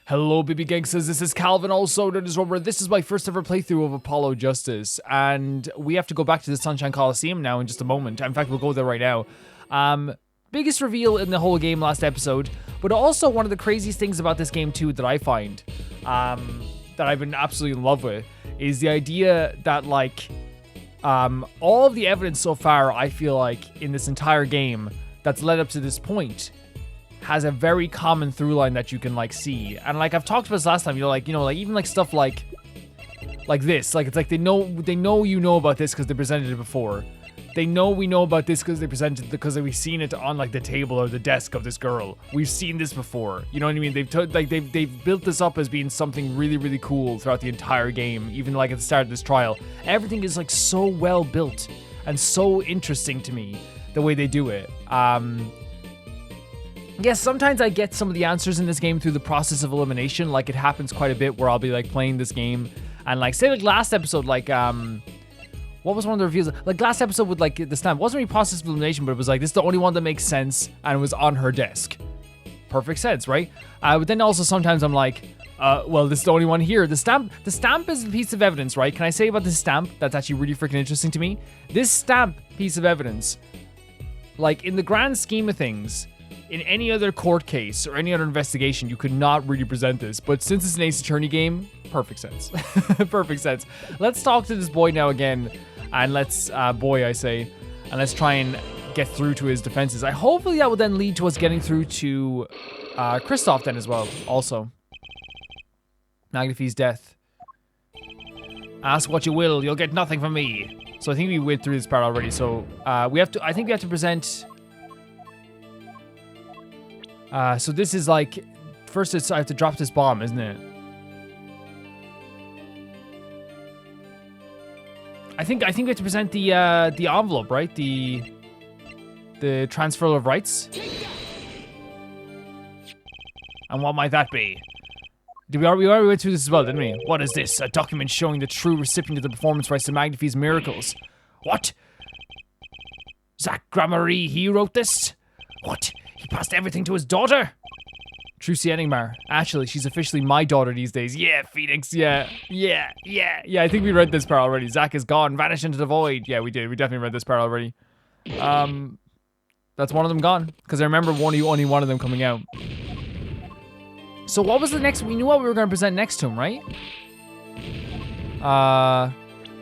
Hello, baby gangsters. This is Calvin, also known as Rubber. This is my first ever playthrough of Apollo Justice, and we have to go back to the Sunshine Coliseum now in just a moment. In fact, we'll go there right now. Biggest reveal in the whole game last episode, but also one of the craziest things about this game too that I find, that I've been absolutely in love with, is the idea that all of the evidence so far, I feel like in this entire game that's led up to this point, has a very common through line that you can see. And I've talked about this last time, even stuff like this. It's like they know you know about this because they presented it before. They know we know about this because they presented because we've seen it on the table or the desk of this girl. We've seen this before. You know what I mean? They've built this up as being something really, really cool throughout the entire game, even at the start of this trial. Everything is so well built and so interesting to me the way they do it. Yes, sometimes I get some of the answers in this game through the process of elimination. It happens quite a bit where I'll be playing this game and say last episode, what was one of the reviews? Last episode with the stamp. It wasn't really process of elimination, but it was this is the only one that makes sense, and it was on her desk. Perfect sense, right? But then also sometimes I'm well, this is the only one here. The stamp is a piece of evidence, right? Can I say about this stamp that's actually really freaking interesting to me? This stamp piece of evidence, in the grand scheme of things, in any other court case or any other investigation, you could not really present this. But since it's an Ace Attorney game, perfect sense. Perfect sense. Let's talk to this boy now again. And let's, boy, I say, and let's try and get through to his defenses. Hopefully that will then lead to us getting through to Kristoff then as well, also. Magnifi's death. Ask what you will, you'll get nothing from me. So I think we went through this part already. So I think we have to present... so this is first I have to drop this bomb, isn't it? I think we have to present the envelope, right? The transfer of rights. And what might that be? We already went through this as well, didn't we? What is this? A document showing the true recipient of the performance rights to Magnifi's miracles. What? Zach Gramarye, he wrote this? What? He passed everything to his daughter? Trucy Enigmar. Actually, she's officially my daughter these days. Yeah, Phoenix. Yeah. I think we read this part already. Zach is gone, vanished into the void. Yeah, we did. We definitely read this part already. That's one of them gone. Because I remember only one of them coming out. So what was the next? We knew what we were going to present next to him, right?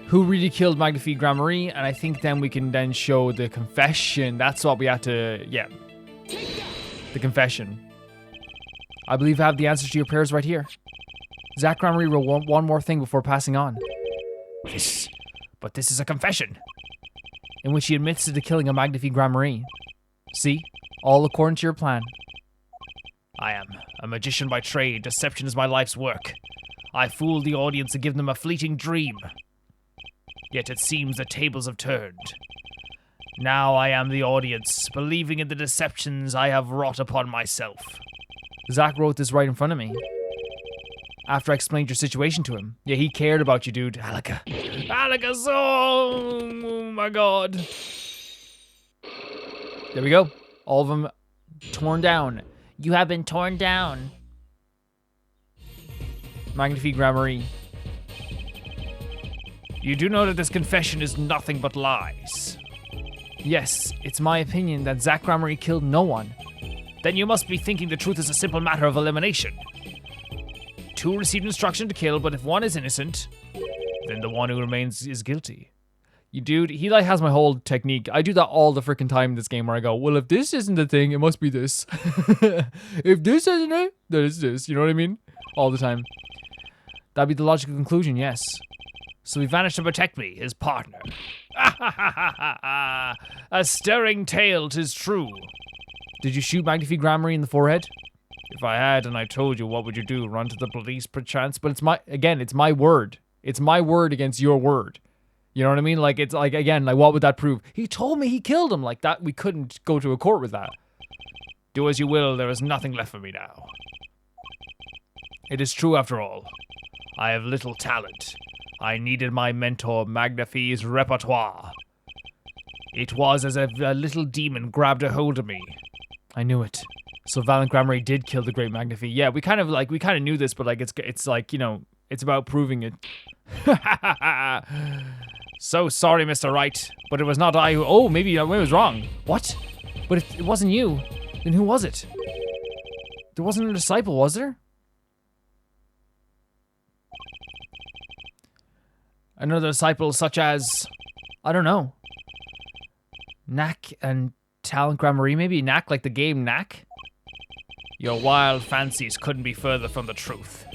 Who really killed Magnifi Gramarye? And I think then we can then show the confession. That's what we have to, yeah. The confession. I believe I have the answers to your prayers right here. Zach Gramarye wrote one more thing before passing on. But this is a confession, in which he admits to the killing of Magnifi Gramarye. See? All according to your plan. I am a magician by trade. Deception is my life's work. I fooled the audience to give them a fleeting dream. Yet it seems the tables have turned. Now I am the audience, believing in the deceptions I have wrought upon myself. Zach wrote this right in front of me. After I explained your situation to him. Yeah, he cared about you, dude. Alaka, oh my god. There we go. All of them torn down. You have been torn down. Magnifi Gramarye. You do know that this confession is nothing but lies. Yes, it's my opinion that Zach Gramarye killed no one. Then you must be thinking the truth is a simple matter of elimination. Two received instruction to kill, but if one is innocent, then the one who remains is guilty. You dude, he has my whole technique. I do that all the freaking time in this game where I go, well, if this isn't the thing, it must be this. If this isn't it, then it's this. You know what I mean? All the time. That'd be the logical conclusion, yes. So he vanished to protect me, his partner. A stirring tale, 'tis true. Did you shoot Magnifi Gramarye in the forehead? If I had and I told you, what would you do? Run to the police perchance? But it's my word. It's my word against your word. You know what I mean? What would that prove? He told me he killed him. That, we couldn't go to a court with that. Do as you will, there is nothing left for me now. It is true after all. I have little talent. I needed my mentor Magnifi's repertoire. It was as if a little demon grabbed a hold of me. I knew it. So Valiant Grammary did kill the Great Magnifi. Yeah, we kind of knew this, but like it's like, you know, it's about proving it. So sorry, Mr. Wright, but it was not I who... Oh, maybe I was wrong. What? But if it wasn't you, then who was it? There wasn't a disciple, was there? Another disciple such as... I don't know. Knack and Talent Grammary, maybe Knack, like the game Knack? Your wild fancies couldn't be further from the truth.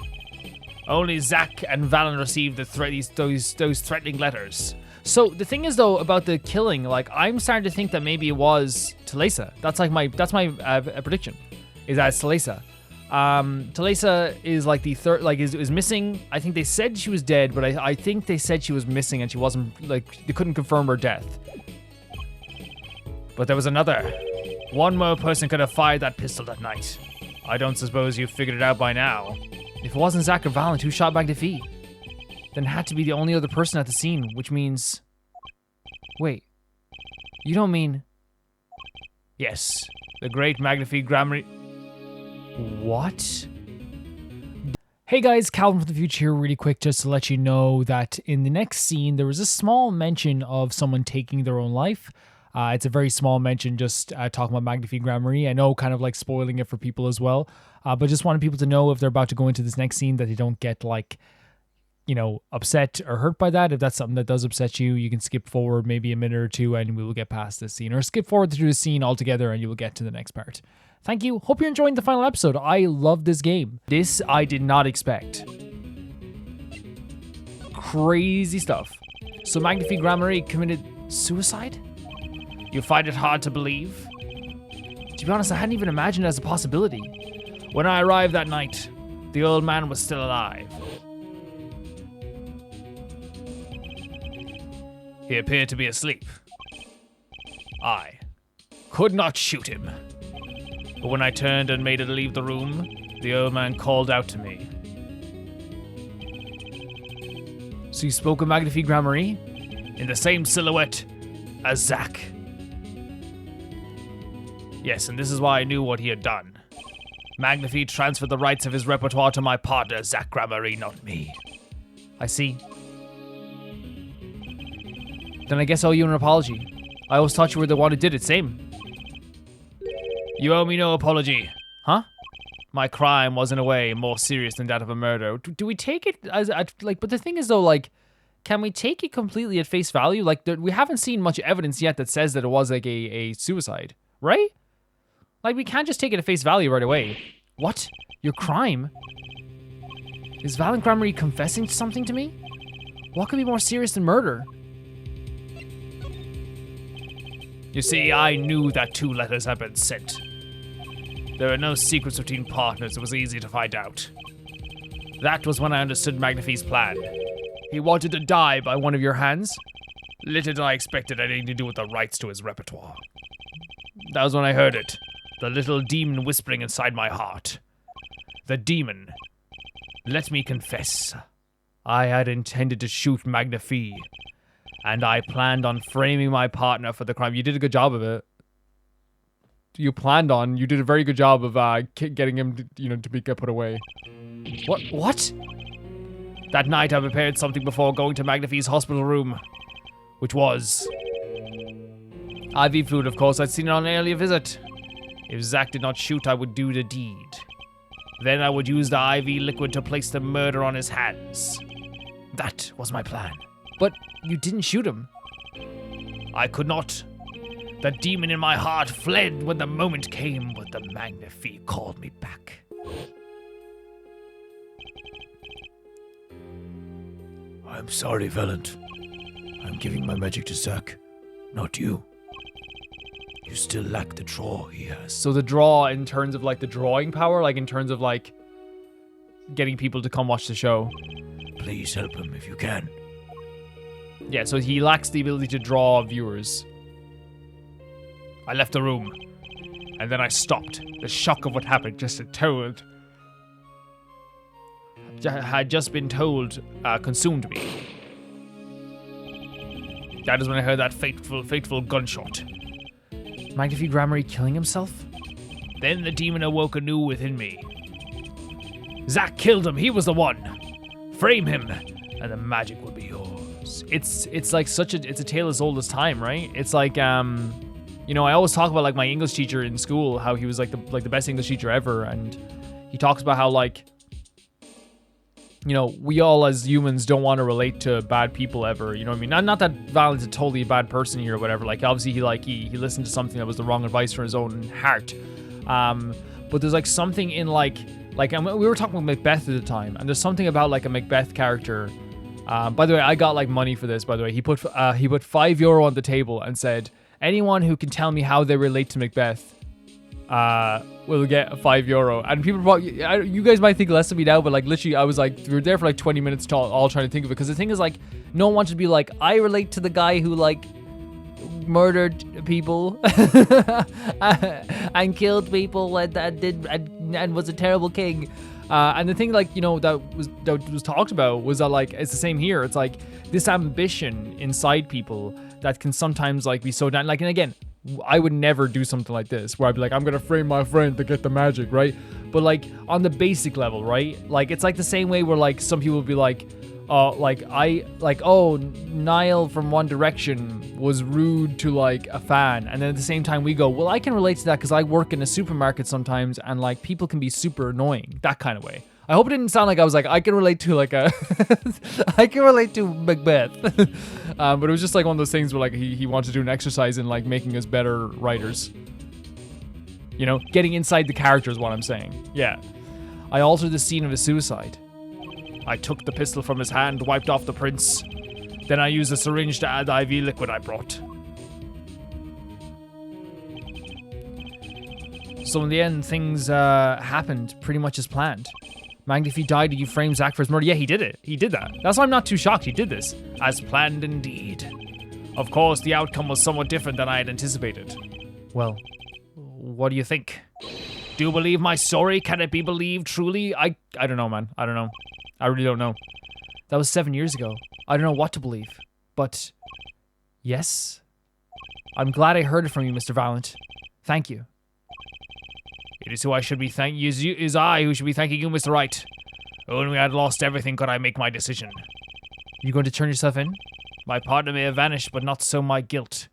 Only Zack and Valen received those threatening letters. So the thing is, though, about the killing, like, I'm starting to think that maybe it was Talisa. That's my prediction. Is that it's Talisa. Talisa is like the third, like is missing. I think they said she was dead, but I think they said she was missing and she wasn't, like, they couldn't confirm her death. But there was another. One more person could have fired that pistol that night. I don't suppose you've figured it out by now. If it wasn't Zack or Valent who shot Magnifi, then it had to be the only other person at the scene, which means... Wait. You don't mean... Yes. The great Magnifi Grammary... What? Hey guys, Calvin from the future here really quick just to let you know that in the next scene there was a small mention of someone taking their own life. It's a very small mention, just talking about Magnifi Grammary. I know, kind of like spoiling it for people as well. But just wanted people to know if they're about to go into this next scene that they don't get, like, you know, upset or hurt by that. If that's something that does upset you, you can skip forward maybe a minute or two and we will get past this scene. Or skip forward through the scene altogether and you will get to the next part. Thank you. Hope you're enjoying the final episode. I love this game. This I did not expect. Crazy stuff. So Magnifi Grammary committed suicide? You find it hard to believe? To be honest, I hadn't even imagined it as a possibility. When I arrived that night, the old man was still alive. He appeared to be asleep. I could not shoot him. But when I turned and made it leave the room, the old man called out to me. So you spoke of Magnifi Grammary? In the same silhouette as Zack. Yes, and this is why I knew what he had done. Magnifi transferred the rights of his repertoire to my partner, Zack Grammary, not me. I see. Then I guess I owe you an apology. I always thought you were the one who did it, same. You owe me no apology. Huh? My crime was in a way more serious than that of a murder. Do we take it as, like, but the thing is though, like, can we take it completely at face value? Like, we haven't seen much evidence yet that says that it was like a suicide, right? Like, we can't just take it at face value right away. What? Your crime? Is Valiant Grammary confessing something to me? What could be more serious than murder? You see, I knew that 2 letters had been sent. There are no secrets between partners. It was easy to find out. That was when I understood Magnifi's plan. He wanted to die by one of your hands. Little did I expect it had anything to do with the rights to his repertoire. That was when I heard it. The little demon whispering inside my heart. The demon. Let me confess. I had intended to shoot Magnifi, and I planned on framing my partner for the crime. You did a good job of it. You did a very good job of getting him to get put away. What? That night I prepared something before going to Magnifi's hospital room, which was IV fluid, of course. I'd seen it on an earlier visit. If Zack did not shoot, I would do the deed. Then I would use the IV liquid to place the murder on his hands. That was my plan. But you didn't shoot him. I could not. The demon in my heart fled when the moment came, but the Magnifi called me back. I'm sorry, Valent. I'm giving my magic to Zack, not you. You still lack the draw he has. So the draw in terms of like the drawing power, like in terms of like getting people to come watch the show. Please help him if you can. Yeah, so he lacks the ability to draw viewers. I left the room, and then I stopped. The shock of what happened had just been told, consumed me. That is when I heard that fateful gunshot. Magnifi Grammary killing himself? Then the demon awoke anew within me. Zack killed him. He was the one. Frame him, and the magic will be yours. It's like it's a tale as old as time, right? It's like you know, I always talk about like my English teacher in school, how he was like the best English teacher ever, and he talks about how like, you know, we all as humans don't want to relate to bad people ever. You know what I mean? Not that Valent's a totally bad person here or whatever. Like obviously he listened to something that was the wrong advice for his own heart. But there's like something in like and we were talking about Macbeth at the time, and there's something about like a Macbeth character. By the way, I got like money for this. By the way, he put €5 on the table and said, anyone who can tell me how they relate to Macbeth will get €5. And people probably, you guys might think less of me now, but like literally I was like, we were there for like 20 minutes all trying to think of it, because the thing is like, no one wants to be like, I relate to the guy who like murdered people and killed people and was a terrible king. And the thing like, you know, that was talked about was that like, it's the same here. It's like this ambition inside people that can sometimes like be so down. Like, and again, I would never do something like this where I'd be like, I'm gonna frame my friend to get the magic, right? But like on the basic level, right? Like it's like the same way where like some people would be like, Niall from One Direction was rude to like a fan, and then at the same time we go, well, I can relate to that because I work in a supermarket sometimes, and like people can be super annoying, that kind of way. I hope it didn't sound like I was like, I can relate to like a I can relate to Macbeth. But it was just like one of those things where like he wanted to do an exercise in like making us better writers. You know, getting inside the character is what I'm saying. Yeah. I altered the scene of his suicide. I took the pistol from his hand, wiped off the prints. Then I used a syringe to add the IV liquid I brought. So in the end, things happened pretty much as planned. Magnify died and you framed Zack for his murder. Yeah, he did it. He did that. That's why I'm not too shocked he did this. As planned indeed. Of course, the outcome was somewhat different than I had anticipated. Well, what do you think? Do you believe my story? Can it be believed truly? I don't know, man. I don't know. I really don't know. That was 7 years ago. I don't know what to believe. But, yes. I'm glad I heard it from you, Mr. Valent. Thank you. It is who I should be thanking you. It is I who should be thanking you, Mr. Wright. Only I had lost everything could I make my decision. You going to turn yourself in? My partner may have vanished, but not so my guilt.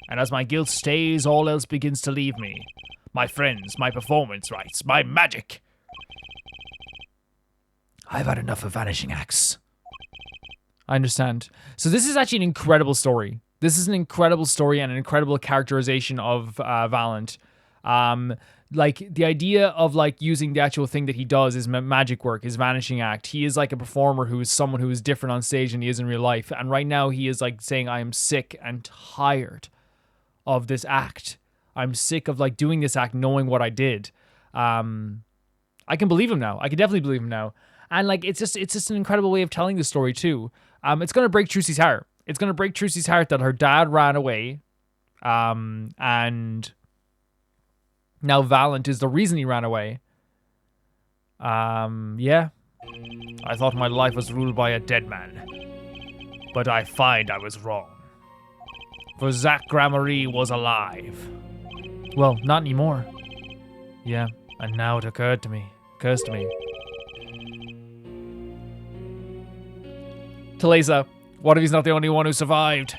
And as my guilt stays, all else begins to leave me. My friends, my performance rights, my magic. I've had enough of vanishing acts. I understand. So this is actually an incredible story. This is an incredible story and an incredible characterization of Valent. Like the idea of like using the actual thing that he does is magic work, his vanishing act. He is like a performer who is someone who is different on stage than he is in real life. And right now he is like saying, I am sick and tired of this act. I'm sick of like doing this act, knowing what I did. I can believe him now. I can definitely believe him now. And like, it's just an incredible way of telling the story too. It's going to break Trucy's heart. It's going to break Trucy's heart that her dad ran away. And now Valent is the reason he ran away. Yeah. I thought my life was ruled by a dead man. But I find I was wrong. For Zack Gramarye was alive. Well, not anymore. Yeah, and now it occurs to me. Talesa, what if he's not the only one who survived?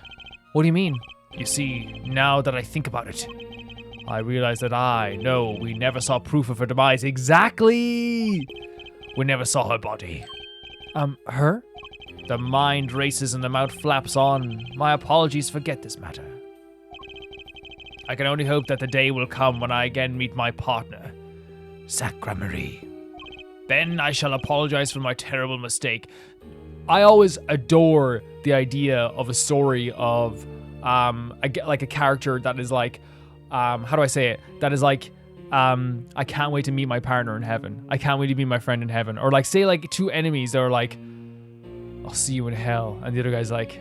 What do you mean? You see, now that I think about it, I realize that we never saw proof of her demise. Exactly! We never saw her body. Her? The mind races and the mouth flaps on. My apologies, forget this matter. I can only hope that the day will come when I again meet my partner, Zack Gramarye. Then I shall apologize for my terrible mistake. I always adore the idea of a story of like a character that is like, how do I say it? That is like, I can't wait to meet my partner in heaven. I can't wait to meet my friend in heaven. Or like, say like two enemies that are like, I'll see you in hell. And the other guy's like,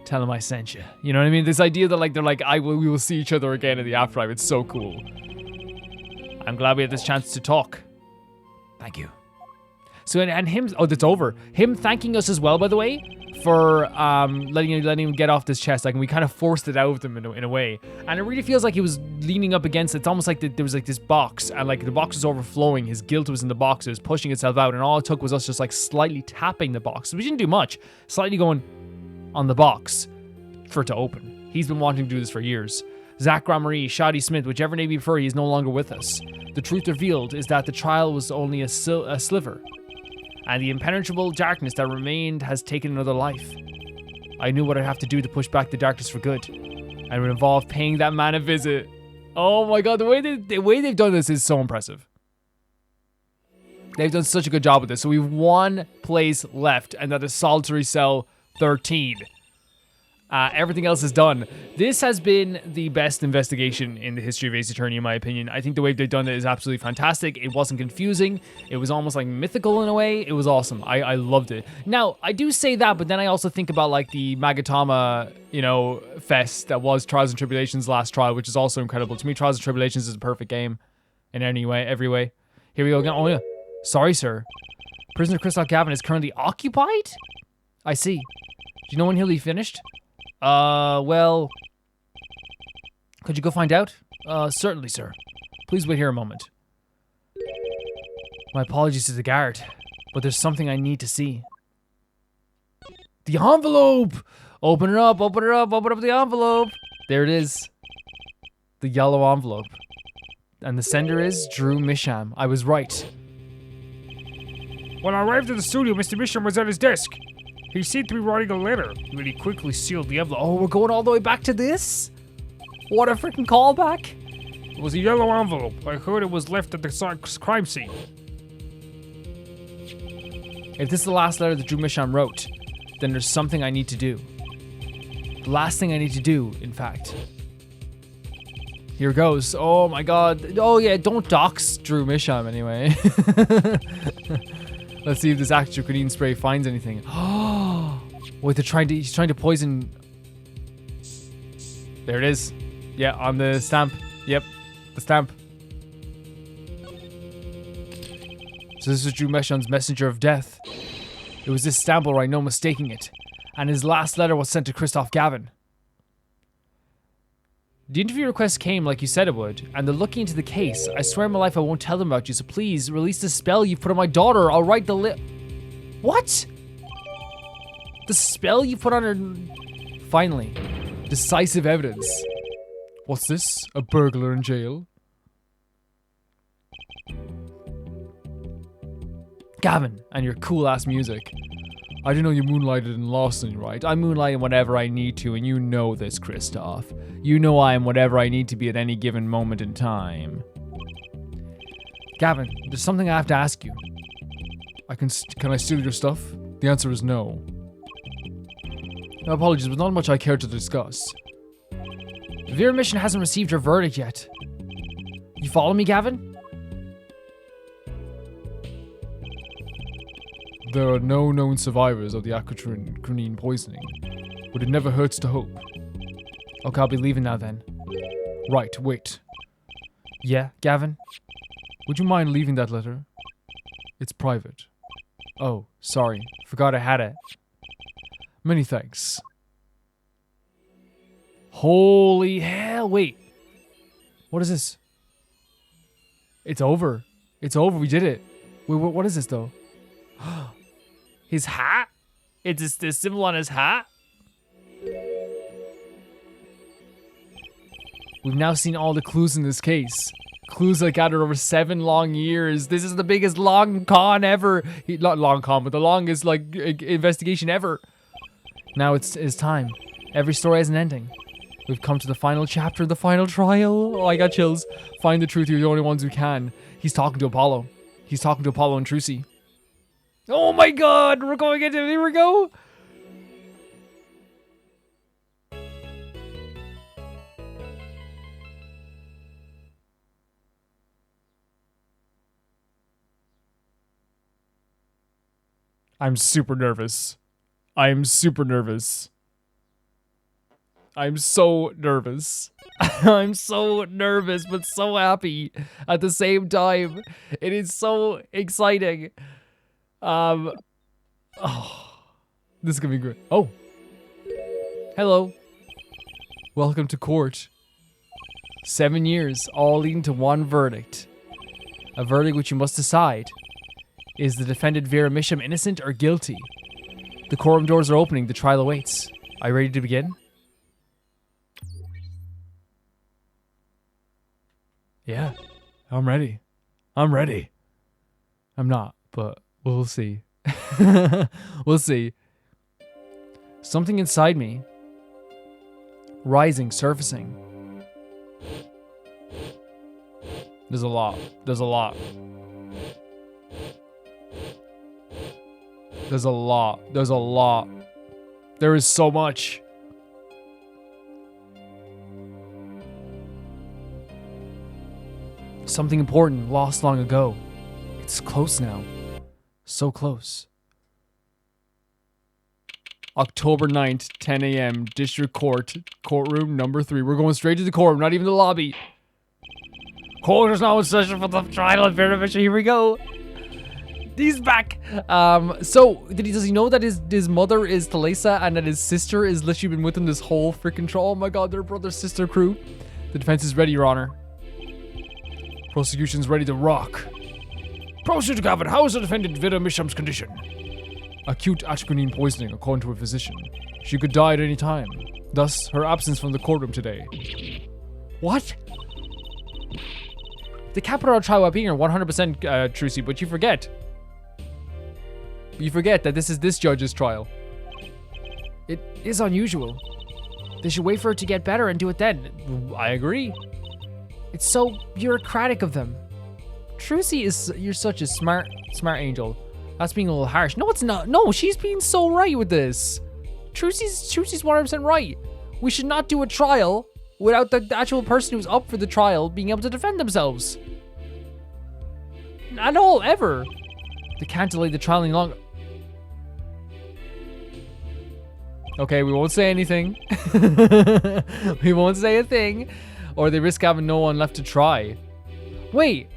tell him I sent you. You know what I mean? This idea that like, they're like, we will see each other again in the afterlife. It's so cool. I'm glad we had this chance to talk. Thank you. So, and him, that's over. Him thanking us as well, by the way, for letting him get off this chest. Like, we kind of forced it out of him in a way, and it really feels like he was leaning up against it. It's almost like there was like this box, and like the box was overflowing. His guilt was in the box. It was pushing itself out, and all it took was us just like slightly tapping the box. We didn't do much. Slightly going on the box for it to open. He's been wanting to do this for years. Zach Gramarie, Shoddy Smith, whichever name you prefer, he is no longer with us. The truth revealed is that the trial was only a sliver, and the impenetrable darkness that remained has taken another life. I knew what I'd have to do to push back the darkness for good, and it would involve paying that man a visit. Oh my god, the way they've done this is so impressive. They've done such a good job with this. So we've one place left, and that is Solitary Cell 13. Everything else is done. This has been the best investigation in the history of Ace Attorney, in my opinion. I think the way they've done it is absolutely fantastic. It wasn't confusing. It was almost like mythical in a way. It was awesome. I loved it. Now, I do say that, but then I also think about like the Magatama, fest that was Trials and Tribulations' last trial, which is also incredible. To me, Trials and Tribulations is a perfect game in every way. Here we go again. Oh yeah. Sorry, sir. Prisoner Christoph Gavin is currently occupied? I see. Do you know when he'll be finished? Well, could you go find out? Certainly, sir. Please wait here a moment. My apologies to the guard, but there's something I need to see. The envelope! Open it up, open it up, open up the envelope! There it is. The yellow envelope. And the sender is Drew Misham. I was right. When I arrived at the studio, Mr. Misham was at his desk. He seemed to be writing a letter. Then he quickly sealed the envelope. Oh, we're going all the way back to this? What a freaking callback. It was a yellow envelope. I heard it was left at the crime scene. If this is the last letter that Drew Misham wrote, then there's something I need to do. The last thing I need to do, in fact. Here goes. Oh my god. Oh yeah, don't dox Drew Misham anyway. Let's see if this acetylcholine spray finds anything. Oh, wait, he's trying to poison. There it is. Yeah, on the stamp. Yep, the stamp. So this is Drew Misham's messenger of death. It was this stamp, alright, no mistaking it. And his last letter was sent to Christoph Gavin. The interview request came like you said it would, and they're looking into the case. I swear on my life I won't tell them about you, so please release the spell you've put on my daughter. I'll write the What? The spell you put on her... Finally. Decisive evidence. What's this? A burglar in jail? Gavin, and your cool-ass music. I didn't know you moonlighted in Lawson, right? I moonlight in whatever I need to, and you know this, Christoph. You know I am whatever I need to be at any given moment in time. Gavin, there's something I have to ask you. Can I steal your stuff? The answer is no. No apologies, but not much I care to discuss. Vera Mission hasn't received her verdict yet. You follow me, Gavin? There are no known survivors of the acetylcholine poisoning, but it never hurts to hope. Okay, I'll be leaving now then. Right, wait. Yeah, Gavin? Would you mind leaving that letter? It's private. Oh, sorry. Forgot I had it. Many thanks. Holy hell, wait. What is this? It's over. It's over, we did it. Wait, what is this though? His hat? It's the symbol on his hat? We've now seen all the clues in this case. Clues I gathered over 7 long years. This is the biggest long con ever. Not long con, but the longest investigation ever. Now it's time. Every story has an ending. We've come to the final chapter of the final trial. Oh, I got chills. Find the truth, you're the only ones who can. He's talking to Apollo. He's talking to Apollo and Trucy. Oh my god, we're going into it. Here we go. I'm super nervous. I'm super nervous. I'm so nervous. I'm so nervous, but so happy at the same time. It is so exciting. Oh, This is gonna be great. Oh. Hello. Welcome to court. 7 years, all leading to one verdict. A verdict which you must decide. Is the defendant Vera Misham innocent or guilty? The courtroom doors are opening. The trial awaits. Are you ready to begin? Yeah, I'm ready. I'm ready. I'm not, but we'll see. We'll see. Something inside me. Rising, surfacing. There's a lot. There's a lot. There's a lot. There's a lot. There is so much. Something important lost long ago. It's close now. So close. October 9th, 10 a.m. District Court. Courtroom number 3. We're going straight to the courtroom, not even the lobby. Court is now in session for the trial of Vera Misham. Here we go. He's back. So does he know that his mother is Talisa and that his sister is literally been with him this whole freaking trial? Oh my god, they're brother-sister crew. The defense is ready, Your Honor. Prosecution's ready to rock. Prosecutor Gavin, how is the defendant Vera Misham's condition? Acute ashquinine poisoning, according to a physician. She could die at any time. Thus, her absence from the courtroom today. What? The capital trial being here 100% Trucy, but you forget. You forget that this is this judge's trial. It is unusual. They should wait for her to get better and do it then. I agree. It's so bureaucratic of them. Trucy you're such a smart angel. That's being a little harsh. No, it's not. No, she's being so right with this. Trucy's 100% right. We should not do a trial without the actual person who's up for the trial being able to defend themselves. At all, ever. They can't delay the trial any longer. Okay, we won't say anything. We won't say a thing. Or they risk having no one left to try. Wait,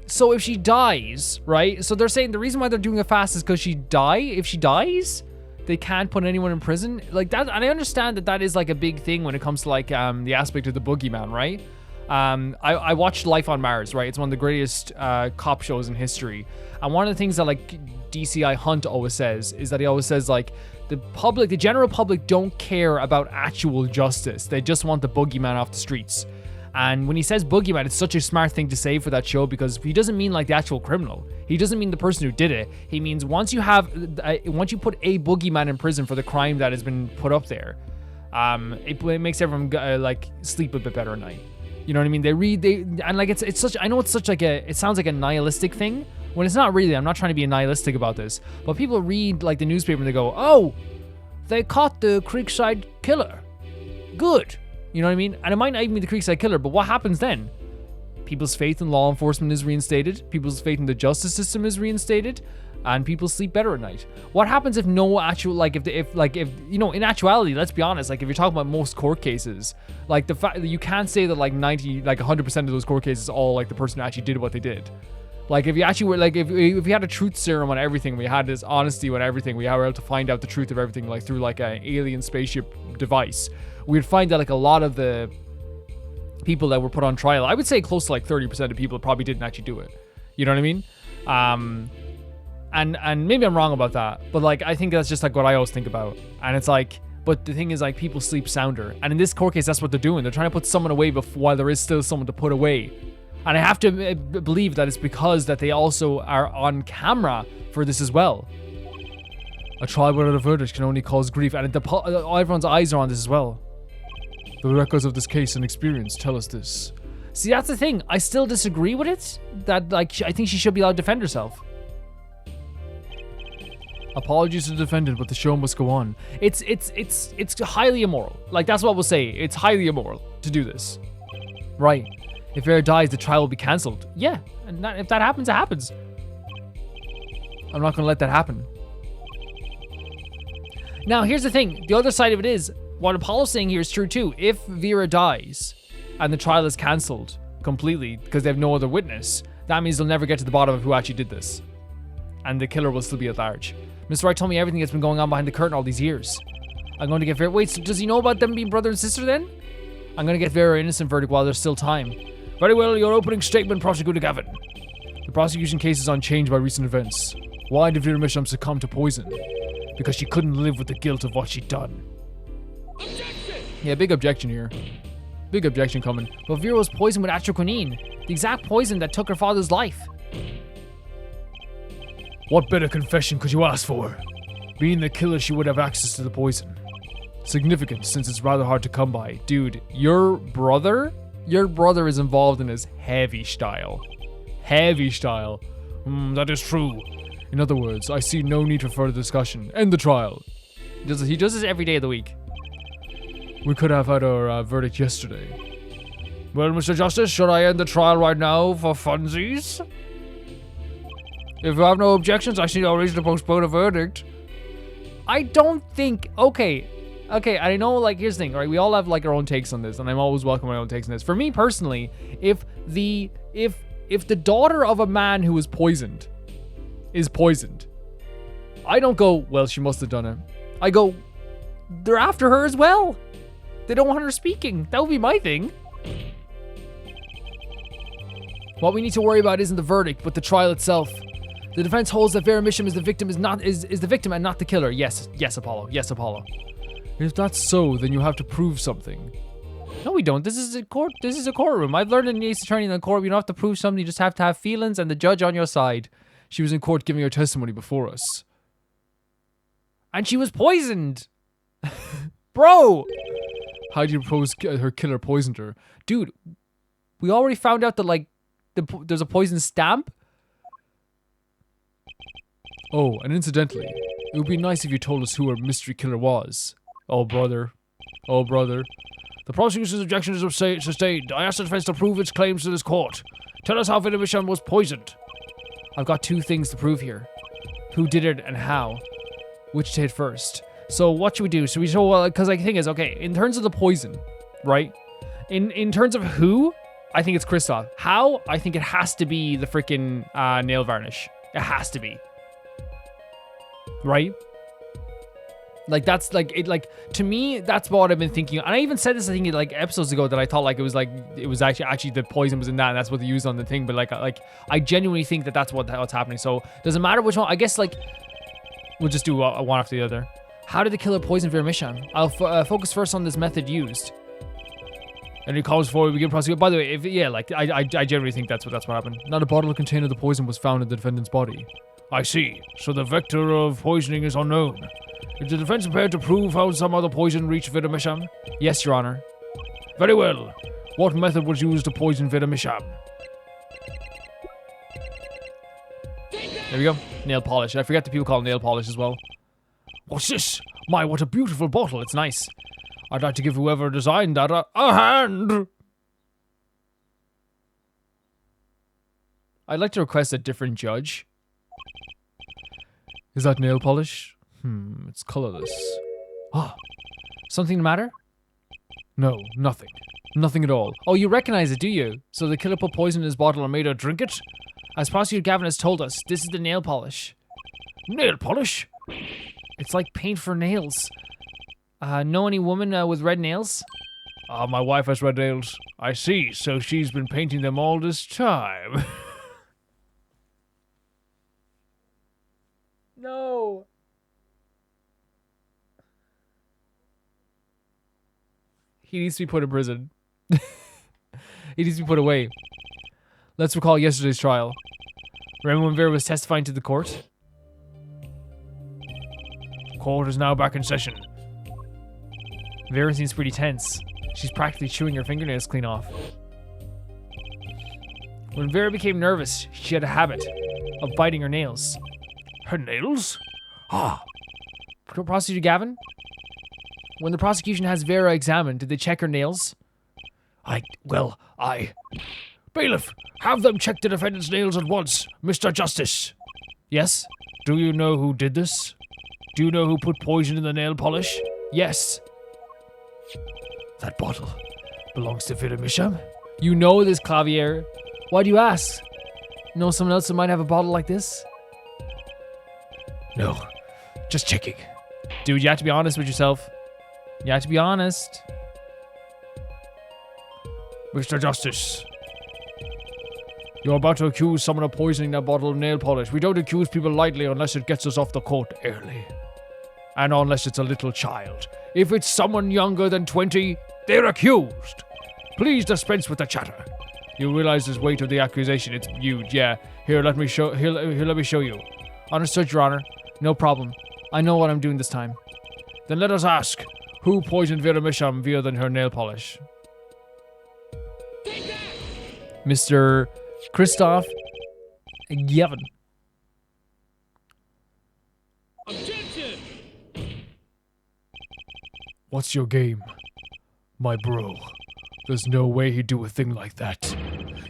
so if she dies, right? So they're saying the reason why they're doing it fast is because if she dies, they can't put anyone in prison. Like that, and I understand that is like a big thing when it comes to like the aspect of the boogeyman, right? I watched Life on Mars, right? It's one of the greatest cop shows in history. And one of the things that like DCI Hunt always says is that he always says like the general public don't care about actual justice. They just want the boogeyman off the streets. And when he says boogeyman, it's such a smart thing to say for that show because he doesn't mean like the actual criminal. He doesn't mean the person who did it. He means once you put a boogeyman in prison for the crime that has been put up there, it makes everyone like sleep a bit better at night. You know what I mean? It sounds like a nihilistic thing when it's not really. I'm not trying to be nihilistic about this, but people read like the newspaper and they go, "Oh, they caught the Creekside killer. Good." You know what I mean? And it might not even be the Creekside killer, but what happens then? People's faith in law enforcement is reinstated. People's faith in the justice system is reinstated, and people sleep better at night. What happens if no actual, if you know, in actuality, let's be honest, like if you're talking about most court cases, like the fact that you can't say that like 100% of those court cases all like the person who actually did what they did. Like if you actually were like if we had a truth serum on everything, we had this honesty on everything, we were able to find out the truth of everything like through like an alien spaceship device, we'd find that like a lot of the people that were put on trial, I would say close to like 30% of people probably didn't actually do it. You know what I mean? And maybe I'm wrong about that, but like I think that's just like what I always think about. And it's like, but the thing is like people sleep sounder, and in this court case, that's what they're doing. They're trying to put someone away while there is still someone to put away. And I have to believe that it's because that they also are on camera for this as well. A trial without a verdict can only cause grief, and everyone's eyes are on this as well. The records of this case and experience tell us this. See, that's the thing. I still disagree with it. That like I think she should be allowed to defend herself. Apologies to the defendant, but the show must go on. It's highly immoral. Like that's what we'll say. It's highly immoral to do this. Right. If Vera dies, the trial will be cancelled. Yeah, and if that happens, it happens. I'm not going to let that happen. Now, here's the thing. The other side of it is, what Apollo's saying here is true too. If Vera dies and the trial is cancelled completely because they have no other witness, that means they'll never get to the bottom of who actually did this. and the killer will still be at large. Mr. Wright told me everything that's been going on behind the curtain all these years. I'm going to get Vera... Wait, so does he know about them being brother and sister then? I'm going to get Vera an innocent verdict while there's still time. Very well, your opening statement, Prosecutor Gavin. The prosecution case is unchanged by recent events. Why did Vera Misham succumb to poison? Because she couldn't live with the guilt of what she'd done. Objection! Yeah, big objection here. Big objection coming. But Vera was poisoned with atroquinine, the exact poison that took her father's life. What better confession could you ask for? Being the killer, she would have access to the poison. Significant, since it's rather hard to come by. Dude, your brother is involved in this heavy style. Heavy style. That is true. In other words, I see no need for further discussion. End the trial. He does this every day of the week. We could have had our verdict yesterday. Well, Mr. Justice, should I end the trial right now for funsies? If you have no objections, I see no reason to postpone a verdict. I don't think... Okay, I know, like, here's the thing, right? We all have, like, our own takes on this, and I'm always welcome my own takes on this. For me, personally, if the daughter of a man who is poisoned, I don't go, well, she must have done it. I go, they're after her as well. They don't want her speaking. That would be my thing. What we need to worry about isn't the verdict, but the trial itself. The defense holds that Vera Misham is the victim is the victim and not the killer. Yes, Apollo. Yes, Apollo. If that's so, then you have to prove something. No, we don't. This is a court. This is a courtroom. I've learned in the Ace Attorney in the court, you don't have to prove something. You just have to have feelings and the judge on your side. She was in court giving her testimony before us. And she was poisoned. Bro! How do you propose her killer poisoned her? Dude, we already found out that, like, there's a poison stamp. Oh, and incidentally, it would be nice if you told us who our mystery killer was. Oh, brother. Oh, brother. The prosecution's objection is sustained. I ask the defense to prove its claims to this court. Tell us how Vera Misham was poisoned. I've got two things to prove here. Who did it and how. Which to hit first. So what should we do? Should we show, well, because like, the thing is, okay, in terms of the poison, right? In terms of who, I think it's Kristoff. How? I think it has to be the freaking nail varnish. It has to be. Right? Like, that's like it, like, to me, that's what I've been thinking. And I even said this, I think, like episodes ago, that I thought like it was actually the poison was in that, and that's what they used on the thing. But like I genuinely think that that's what's happening. So doesn't matter which one. I guess like we'll just do one after the other. How did the killer poison Vera Misham? I'll focus first on this method used. Any calls before we begin prosecution? By the way, I generally think that's what happened. Not a bottle containing the poison was found in the defendant's body. I see. So the vector of poisoning is unknown. Is the defense prepared to prove how some other poison reached Vera Misham? Yes, Your Honor. Very well. What method was used to poison Vera Misham? There we go. Nail polish. I forget that people call it nail polish as well. What's this? My, what a beautiful bottle. It's nice. I'd like to give whoever designed that a hand. I'd like to request a different judge. Is that nail polish? It's colorless. Ah, something the matter? No, nothing. Nothing at all. Oh, you recognize it, do you? So the killer put poison in his bottle and made her drink it? As Prosecutor Gavin has told us, this is the nail polish. Nail polish? It's like paint for nails. Know any woman with red nails? My wife has red nails. I see, so she's been painting them all this time. No. He needs to be put in prison. He needs to be put away. Let's recall yesterday's trial. Remember when Vera was testifying to the court? Court is now back in session. Vera seems pretty tense. She's practically chewing her fingernails clean off. When Vera became nervous, she had a habit of biting her nails. Her nails? Ah. Prosecutor Gavin? When the prosecution has Vera examined, did they check her nails? Bailiff, have them check the defendant's nails at once, Mr. Justice. Yes? Do you know who did this? Do you know who put poison in the nail polish? Yes. That bottle belongs to Vera Misham? You know this, Clavier. Why do you ask? Know someone else who might have a bottle like this? No, just checking. Dude, you have to be honest with yourself. You have to be honest. Mr. Justice, you're about to accuse someone of poisoning that bottle of nail polish. We don't accuse people lightly unless it gets us off the court early. And unless it's a little child. If it's someone younger than 20, they're accused. Please dispense with the chatter. You realize the weight of the accusation. It's huge, yeah. Here, let me show you. Understood, Your Honor. No problem. I know what I'm doing this time. Then let us ask, who poisoned Vera Misham via her nail polish? Mr. Christoph Gavin. Objection! What's your game, my bro? There's no way he'd do a thing like that.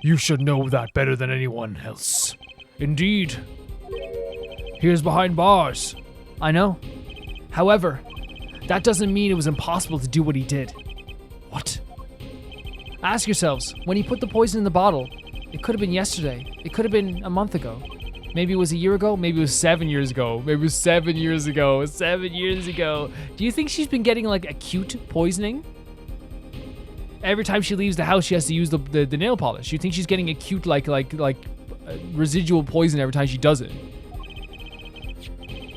You should know that better than anyone else. Indeed. He is behind bars. I know. However, that doesn't mean it was impossible to do what he did. What? Ask yourselves, when he put the poison in the bottle, it could have been yesterday. It could have been a month ago. Maybe it was a year ago. Maybe it was 7 years ago. Maybe it was 7 years ago. 7 years ago. Do you think she's been getting like acute poisoning? Every time she leaves the house, she has to use the nail polish. You think she's getting acute like residual poison every time she does it?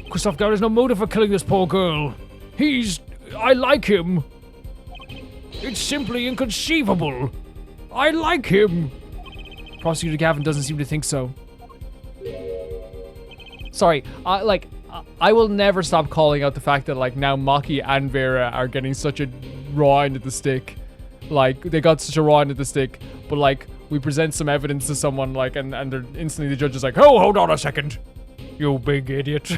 Christoph Gavin has no motive for killing this poor girl. I like him. It's simply inconceivable. I like him. Prosecutor Gavin doesn't seem to think so. Sorry, I will never stop calling out the fact that like now Maki and Vera are getting such a raw end of the stick. Like they got such a raw end of the stick, but like we present some evidence to someone like and they're instantly the judge is like, oh, hold on a second, you big idiot.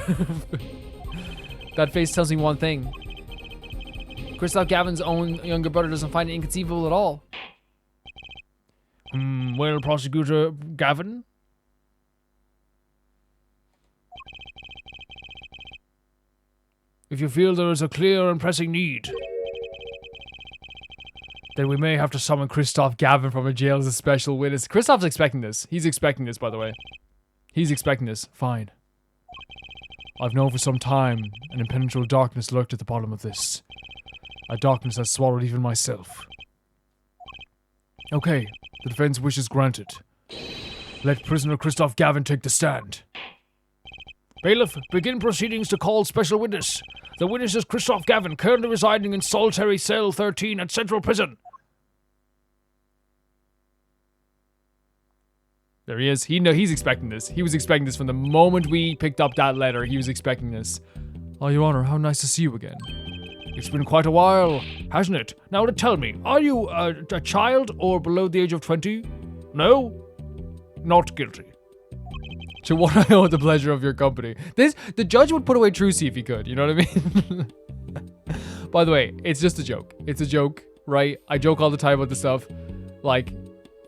That face tells me one thing. Christoph Gavin's own younger brother doesn't find it inconceivable at all. Well, Prosecutor Gavin? If you feel there is a clear and pressing need, then we may have to summon Christoph Gavin from a jail as a special witness. Christoph's expecting this. He's expecting this, by the way. He's expecting this. Fine. I've known for some time an impenetrable darkness lurked at the bottom of this. A darkness that swallowed even myself. Okay, the defense wishes granted. Let prisoner Christoph Gavin take the stand. Bailiff, begin proceedings to call special witness. The witness is Christoph Gavin, currently residing in solitary cell 13 at Central Prison. There he is. He's expecting this. He was expecting this from the moment we picked up that letter. He was expecting this. Oh, Your Honor, how nice to see you again. It's been quite a while, hasn't it? Now tell me, are you a child or below the age of 20? No? Not guilty. To what I owe the pleasure of your company. The judge would put away Trucy if he could, you know what I mean? By the way, it's just a joke. It's a joke, right? I joke all the time about this stuff. Like,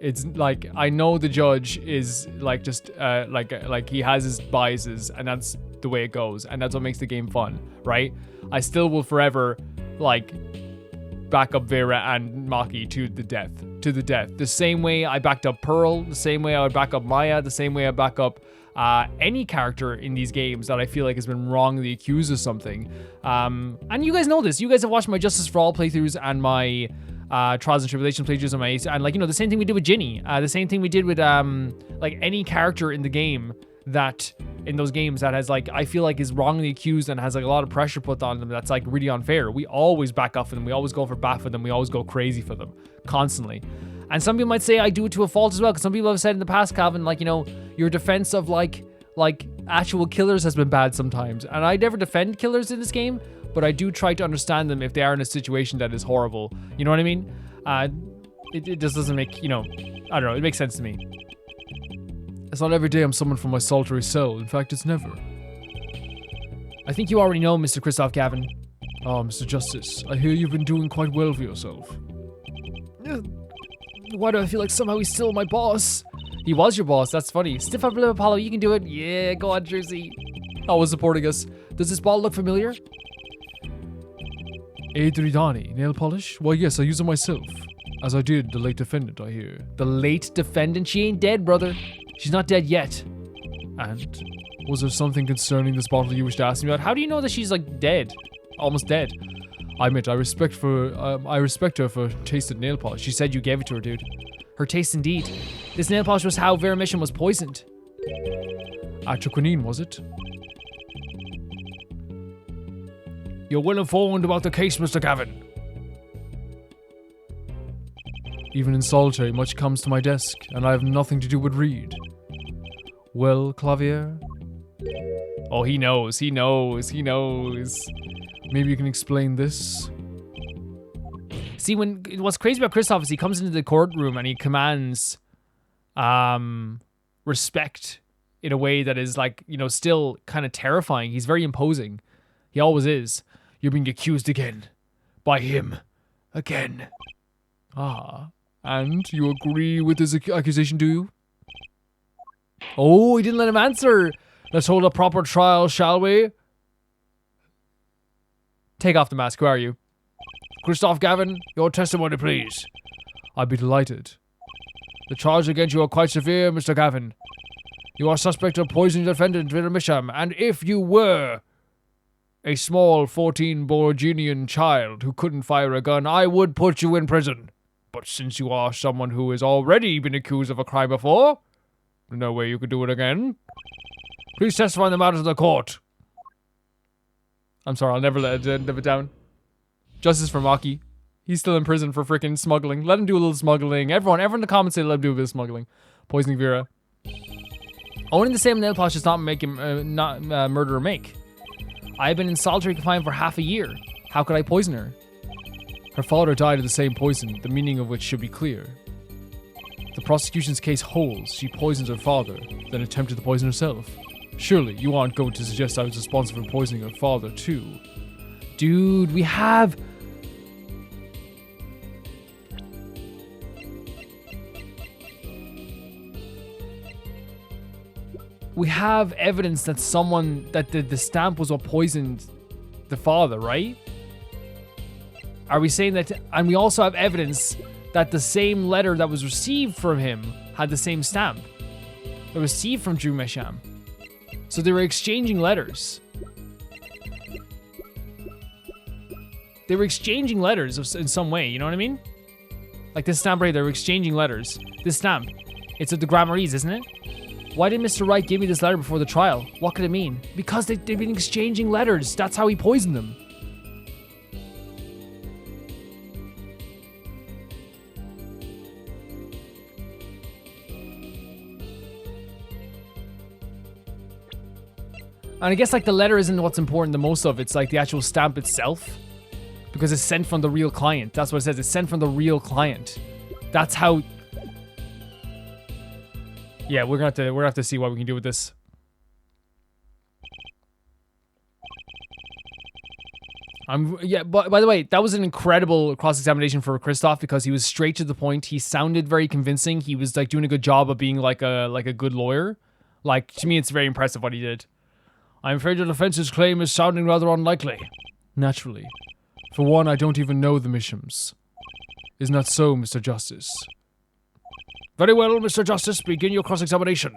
it's like, I know the judge is like just, like he has his biases and that's the way it goes. And that's what makes the game fun, right? I still will forever, like, back up Vera and Maki to the death. To the death. The same way I backed up Pearl, the same way I would back up Maya, the same way I back up any character in these games that I feel like has been wrongly accused of something. And you guys know this. You guys have watched my Justice for All playthroughs and my Trials and Tribulations playthroughs and like, you know, the same thing we did with Ginny. The same thing we did with like any character in the game that in those games that has like I feel like is wrongly accused and has like a lot of pressure put on them that's like really unfair. We always back up for them. We always go for bat for them. We always go crazy for them constantly. And some people might say I do it to a fault as well, because some people have said in the past, Calvin, like, you know, your defense of like actual killers has been bad sometimes. And I never defend killers in this game, but I do try to understand them if they are in a situation that is horrible. You know what I mean? It just doesn't make, you know, I don't know, it makes sense to me. It's not every day I'm summoned from my solitary cell. In fact, it's never. I think you already know, Mr. Christoph Gavin. Oh, Mr. Justice, I hear you've been doing quite well for yourself. Why do I feel like somehow he's still my boss? He was your boss, that's funny. Stiff upper lip Apollo, you can do it. Yeah, go on, Jersey. Always supporting us. Does this ball look familiar? Adridani, nail polish? Why, yes, I use it myself. As I did the late defendant, I hear. The late defendant? She ain't dead, brother. She's not dead yet. And Was there something concerning this bottle you wish to ask me about? How do you know that she's like dead? Almost dead. I admit, I respect her for tasted nail polish. She said you gave it to her, dude. Her taste indeed. This nail polish was how Vera Mission was poisoned. Atroquinine, was it? You're well informed about the case, Mr. Gavin. Even in solitary, much comes to my desk, and I have nothing to do but read. Well, Clavier? Oh, he knows. He knows. He knows. Maybe you can explain this? See, what's crazy about Kristoff is he comes into the courtroom and he commands respect in a way that is like, you know, still kind of terrifying. He's very imposing. He always is. You're being accused again. By him. Again. Ah. And you agree with his accusation, do you? Oh, he didn't let him answer. Let's hold a proper trial, shall we? Take off the mask. Who are you? Kristoff Gavin, your testimony, please. I'd be delighted. The charges against you are quite severe, Mr. Gavin. You are suspect of poisoning the defendant, Vera Misham, and if you were a small 14-Borginian child who couldn't fire a gun, I would put you in prison. But since you are someone who has already been accused of a crime before, no way you could do it again. Please testify in the matters of the court. I'm sorry, I'll never live it down. Justice for Maki. He's still in prison for freaking smuggling. Let him do a little smuggling. Everyone in the comments say let him do a bit of smuggling. Poisoning Vera. Owning the same nail polish does not make him murder or make. I have been in solitary confinement for half a year. How could I poison her? Her father died of the same poison, the meaning of which should be clear. The prosecution's case holds she poisons her father, then attempted to poison herself. Surely you aren't going to suggest I was responsible for poisoning her father too. Dude, we have... We have evidence that the stamp was what poisoned the father, right? Are we saying that? And we also have evidence that the same letter that was received from him had the same stamp. That was received from Drew Mesham. So they were exchanging letters. They were exchanging letters in some way, you know what I mean? Like this stamp right there, they were exchanging letters. This stamp, it's at the Grammarese, isn't it? Why did Mr. Wright give me this letter before the trial? What could it mean? Because they've been exchanging letters. That's how he poisoned them. And I guess like the letter isn't what's important the most of. It's like the actual stamp itself. Because it's sent from the real client. That's what it says. It's sent from the real client. That's how... Yeah, we're gonna have to see what we can do with this. But by the way, that was an incredible cross-examination for Kristoff because he was straight to the point. He sounded very convincing. He was like doing a good job of being like a good lawyer. Like to me, it's very impressive what he did. I'm afraid the defense's claim is sounding rather unlikely. Naturally. For one, I don't even know the Mishams. Is not so, Mr. Justice? Very well, Mr. Justice, begin your cross-examination.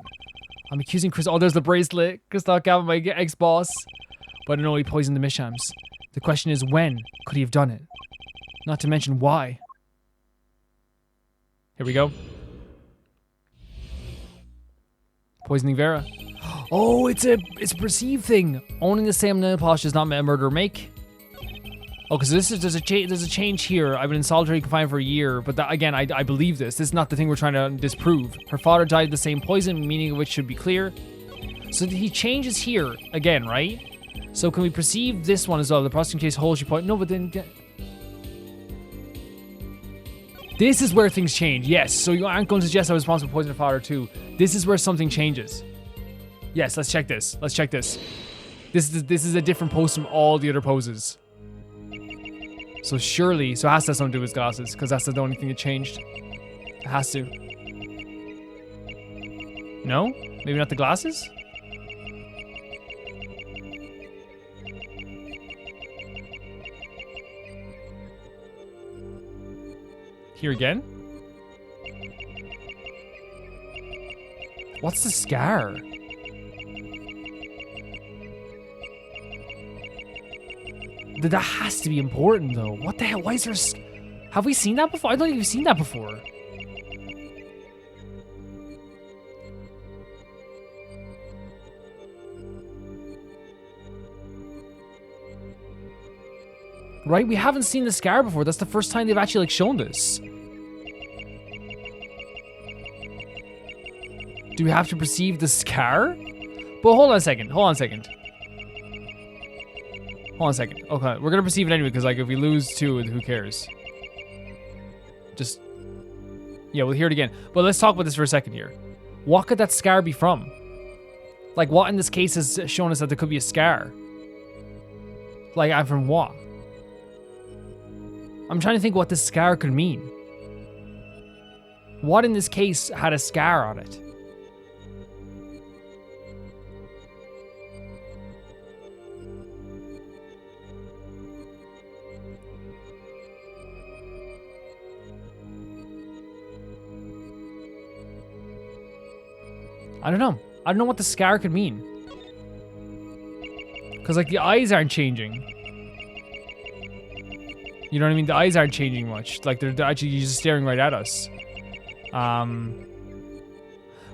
I'm accusing Chris. Oh, there's the bracelet. Kristoff Gavin, my ex-boss. But I know he poisoned the Mishams. The question is, when could he have done it? Not to mention why. Here we go. Poisoning Vera. Oh, it's a perceived thing. Owning the same nail polish does not make a murder or make. Oh, because there's a change here. I've been in solitary confinement for a year, but that, again, I believe this. This is not the thing we're trying to disprove. Her father died of the same poison, meaning of which should be clear. So he changes here again, right? So can we perceive this one as well? The prosecution case holds your point. No, but then this is where things change. Yes. So you aren't going to suggest I was responsible for poisoning her father too. This is where something changes. Yes. Let's check this. Let's check this. This is a different pose from all the other poses. So surely, so it has to have something to do with his glasses, because that's the only thing that changed. It has to. No? Maybe not the glasses? Here again? What's the scar? That has to be important, though. What the hell? Why is there... Have we seen that before? I don't think we've seen that before. Right? We haven't seen the scar before. That's the first time they've actually, like, shown this. Do we have to perceive the scar? But hold on a second. Hold on a second. Hold on a second. Okay, we're gonna perceive it anyway, because, like, if we lose 2, who cares? Just... Yeah, we'll hear it again. But let's talk about this for a second here. What could that scar be from? Like, what in this case has shown us that there could be a scar? Like, and from what? I'm trying to think what this scar could mean. What in this case had a scar on it? I don't know. I don't know what the scar could mean. Because, like, the eyes aren't changing. You know what I mean? The eyes aren't changing much. Like, they're actually just staring right at us.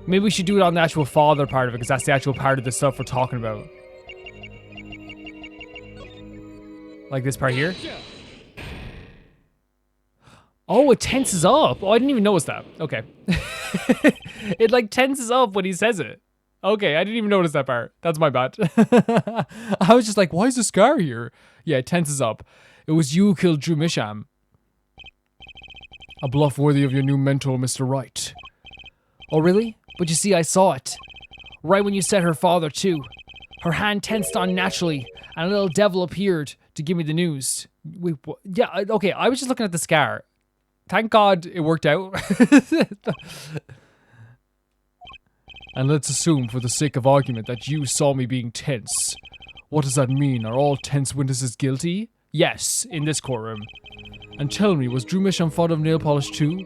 Maybe we should do it on the actual father part of it, because that's the actual part of the stuff we're talking about. Like this part here. Oh, it tenses up. Oh, I didn't even notice that. Okay. It, like, tenses up when he says it. Okay, I didn't even notice that part. That's my bad. I was just like, why is the scar here? Yeah, it tenses up. It was you who killed Drew Misham. A bluff worthy of your new mentor, Mr. Wright. Oh, really? But you see, I saw it. Right when you said her father, too. Her hand tensed unnaturally, and a little devil appeared to give me the news. Wait, what? Yeah, okay, I was just looking at the scar. Thank God it worked out. And let's assume, for the sake of argument, that you saw me being tense. What does that mean? Are all tense witnesses guilty? Yes, in this courtroom. And tell me, was Drew Misham fond of nail polish too?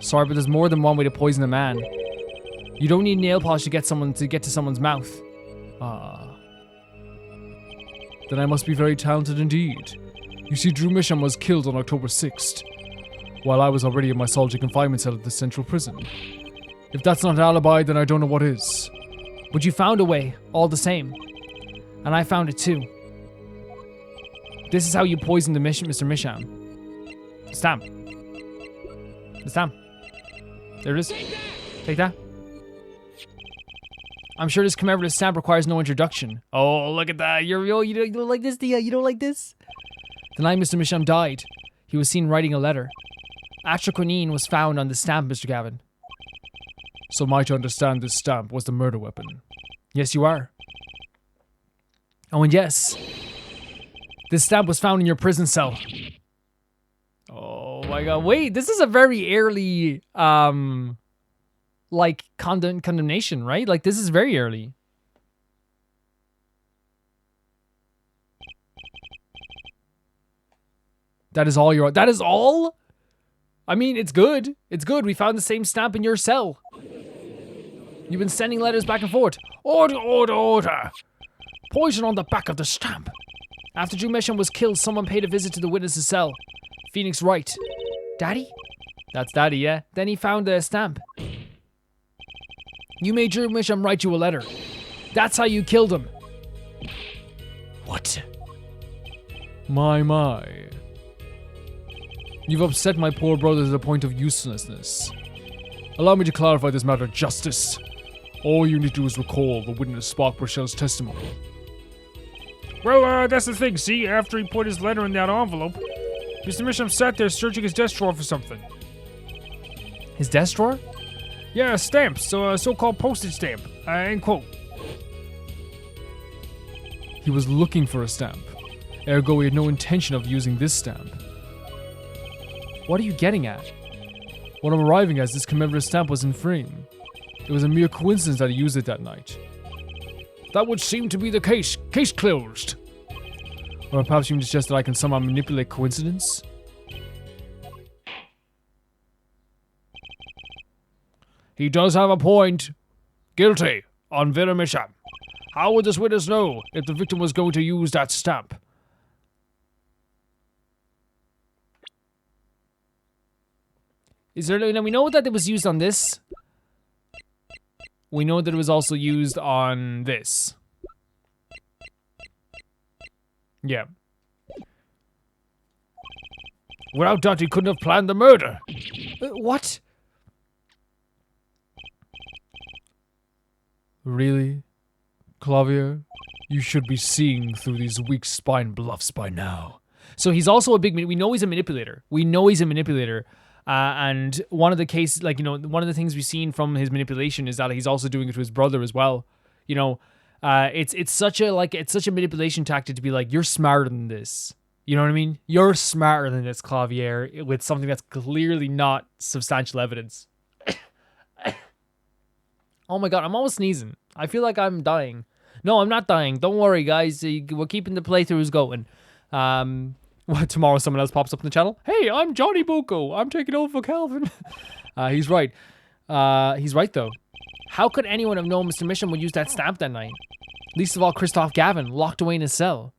Sorry, but there's more than one way to poison a man. You don't need nail polish to get to someone's mouth. Ah. Then I must be very talented indeed. You see, Drew Misham was killed on October 6th, while I was already in my solitary confinement cell at the central prison. If that's not an alibi, then I don't know what is. But you found a way, all the same. And I found it too. This is how you poisoned Mr. Misham. The stamp. The stamp. There it is. Take that. I'm sure this commemorative stamp requires no introduction. Oh, look at that. You don't like this, Dia? You don't like this? The night Mr. Misham died, he was seen writing a letter. Atraquinine was found on the stamp, Mr. Gavin. So am I to understand this stamp was the murder weapon? Yes, you are. Oh, and yes. This stamp was found in your prison cell. Oh my god. Wait, this is a very early, like, condemnation, right? Like, this is very early. That is all that is all? I mean, it's good. It's good. We found the same stamp in your cell. You've been sending letters back and forth. Order, order, order. Poison on the back of the stamp. After Drew Misham was killed, someone paid a visit to the witness's cell. Phoenix Wright. Daddy? That's Daddy, yeah. Then he found the stamp. You made Drew Misham write you a letter. That's how you killed him. What? My. You've upset my poor brother to the point of uselessness. Allow me to clarify this matter, Justice. All you need to do is recall the witness Spark Burchell's testimony. Well, that's the thing, see? After he put his letter in that envelope, Mr. Misham sat there searching his desk drawer for something. His desk drawer? Yeah, stamps, so a so-called postage stamp. End quote. He was looking for a stamp. Ergo, he had no intention of using this stamp. What are you getting at? What I'm arriving at is this commemorative stamp was in frame. It was a mere coincidence that he used it that night. That would seem to be the case. Case closed. Or perhaps you suggest that I can somehow manipulate coincidence? He does have a point. Guilty on Vera Misham. How would this witness know if the victim was going to use that stamp? Is there? Now we know that it was used on this. We know that it was also used on this. Yeah. Without doubt, he couldn't have planned the murder. What? Really? Clavier? You should be seeing through these weak spine bluffs by now. So he's also a big. We know he's a manipulator. And one of the cases, like, you know, one of the things we've seen from his manipulation is that he's also doing it to his brother as well. You know, it's such a manipulation tactic to be like, you're smarter than this. You know what I mean? You're smarter than this, Clavier, with something that's clearly not substantial evidence. Oh my god, I'm almost sneezing. I feel like I'm dying. No, I'm not dying. Don't worry, guys. We're keeping the playthroughs going. Tomorrow someone else pops up in the channel. Hey, I'm Johnny Bucco. I'm taking over for Calvin. He's right. He's right, though. How could anyone have known Mr. Misham would use that stamp that night? Least of all, Christoph Gavin, locked away in his cell.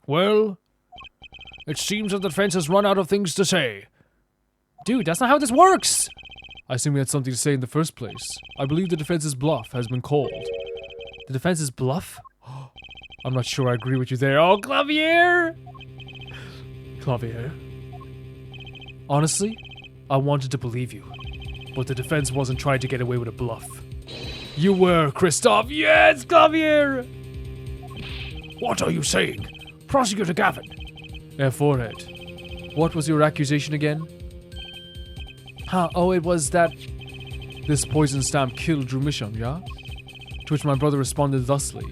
Well, it seems that the defense has run out of things to say. Dude, that's not how this works. I assume we had something to say in the first place. I believe the defense's bluff has been called. The defense's bluff? I'm not sure I agree with you there. Oh, Clavier! Clavier. Honestly, I wanted to believe you, but the defense wasn't trying to get away with a bluff. You were, Christoph. Yes, Clavier! What are you saying? Prosecutor Gavin. Forehead. What was your accusation again? Oh, it was that... This poison stamp killed Drew Misham, yeah? To which my brother responded thusly.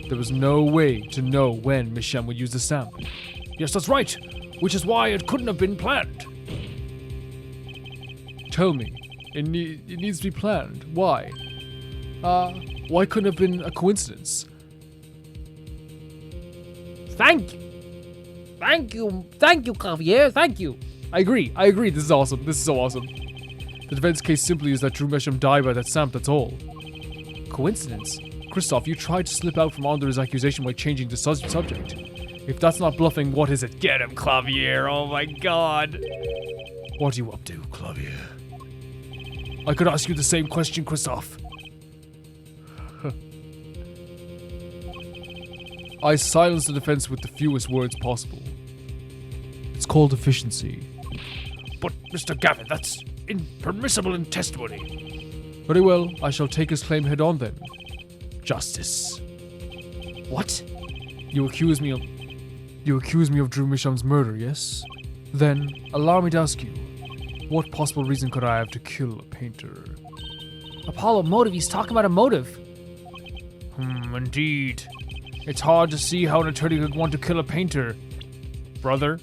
There was no way to know when Misham would use the stamp. Yes, that's right. Which is why it couldn't have been planned. Tell me. It needs to be planned. Why? Why couldn't it have been a coincidence? Thank you, Clavier. Thank you. I agree. This is awesome. This is so awesome. The defense case simply is that Drew Misham died by that stamp, that's all. Coincidence? Christoph, you tried to slip out from under his accusation by changing the subject. If that's not bluffing, what is it? Get him, Clavier. Oh my god. What are you up to, Clavier? I could ask you the same question, Christoph. I silenced the defense with the fewest words possible. It's called efficiency. But, Mr. Gavin, that's impermissible in testimony. Very well, I shall take his claim head on then. Justice. What? You accuse me of Drew Misham's murder, yes? Then, allow me to ask you, what possible reason could I have to kill a painter? Apollo, motive. He's talking about a motive. Indeed. It's hard to see how an attorney could want to kill a painter. Brother?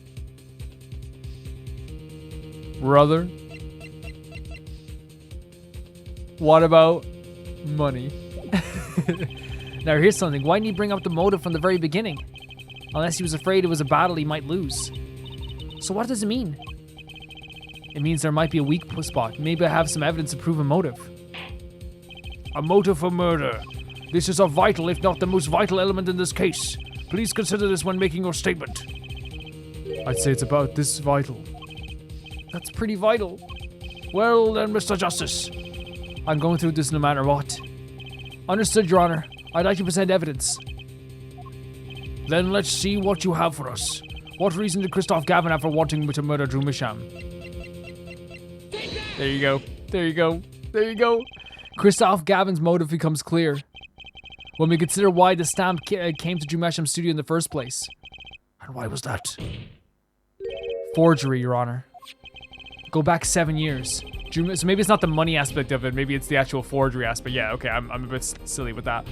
What about money? Now here's something. Why didn't he bring up the motive from the very beginning? Unless he was afraid it was a battle he might lose. So what does it mean? It means there might be a weak spot. Maybe I have some evidence to prove a motive. A motive for murder. This is a vital, if not the most vital element in this case. Please consider this when making your statement. I'd say it's about this vital. That's pretty vital. Well then, Mr. Justice. I'm going through this no matter what. Understood, Your Honor. I'd like to present evidence. Then let's see what you have for us. What reason did Christoph Gavin have for wanting to murder Drew Misham? There you go. Christoph Gavin's motive becomes clear when we consider why the stamp came to Drew Misham's studio in the first place. And why was that? Forgery, Your Honor. Go back 7 years. So maybe it's not the money aspect of it. Maybe it's the actual forgery aspect. Yeah, okay, I'm a bit silly with that.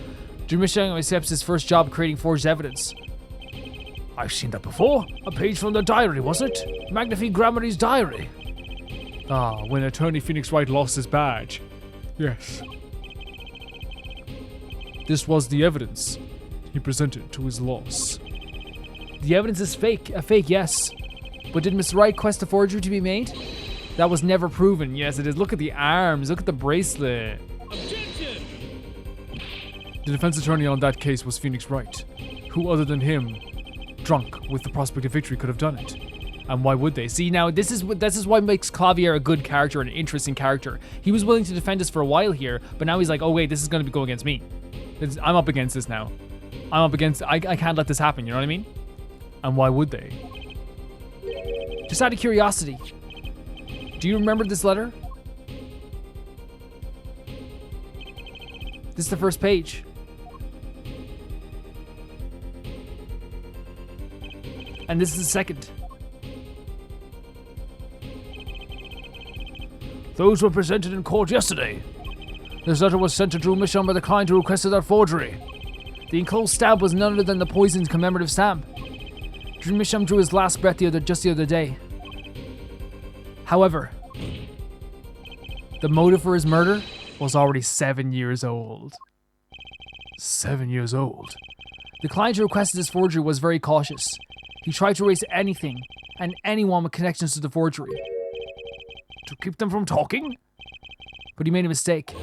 Drew Misham accepts his first job creating forged evidence. I've seen that before. A page from the diary, was it? Magnifique Grammary's diary. When attorney Phoenix Wright lost his badge. Yes. This was the evidence he presented to his loss. The evidence is fake. A fake, yes. But did Miss Wright request a forgery to be made? That was never proven. Yes, it is. Look at the arms. Look at the bracelet. Objection! The defense attorney on that case was Phoenix Wright. Who other than him drunk with the prospect of victory could have done it. And why would they? See, now this is what makes Clavier a good character, an interesting character. He was willing to defend us for a while here, but now he's like, oh wait, this is going to go against me. I'm up against this now. I can't let this happen, you know what I mean? And why would they? Just out of curiosity, do you remember this letter? This is the first page. And this is the second. Those were presented in court yesterday. This letter was sent to Drew Misham by the client who requested that forgery. The enclosed stamp was none other than the poison's commemorative stamp. Drew Misham drew his last breath just the other day. However, the motive for his murder was already 7 years old. 7 years old? The client who requested this forgery was very cautious. He tried to erase anything and anyone with connections to the forgery. To keep them from talking? But he made a mistake.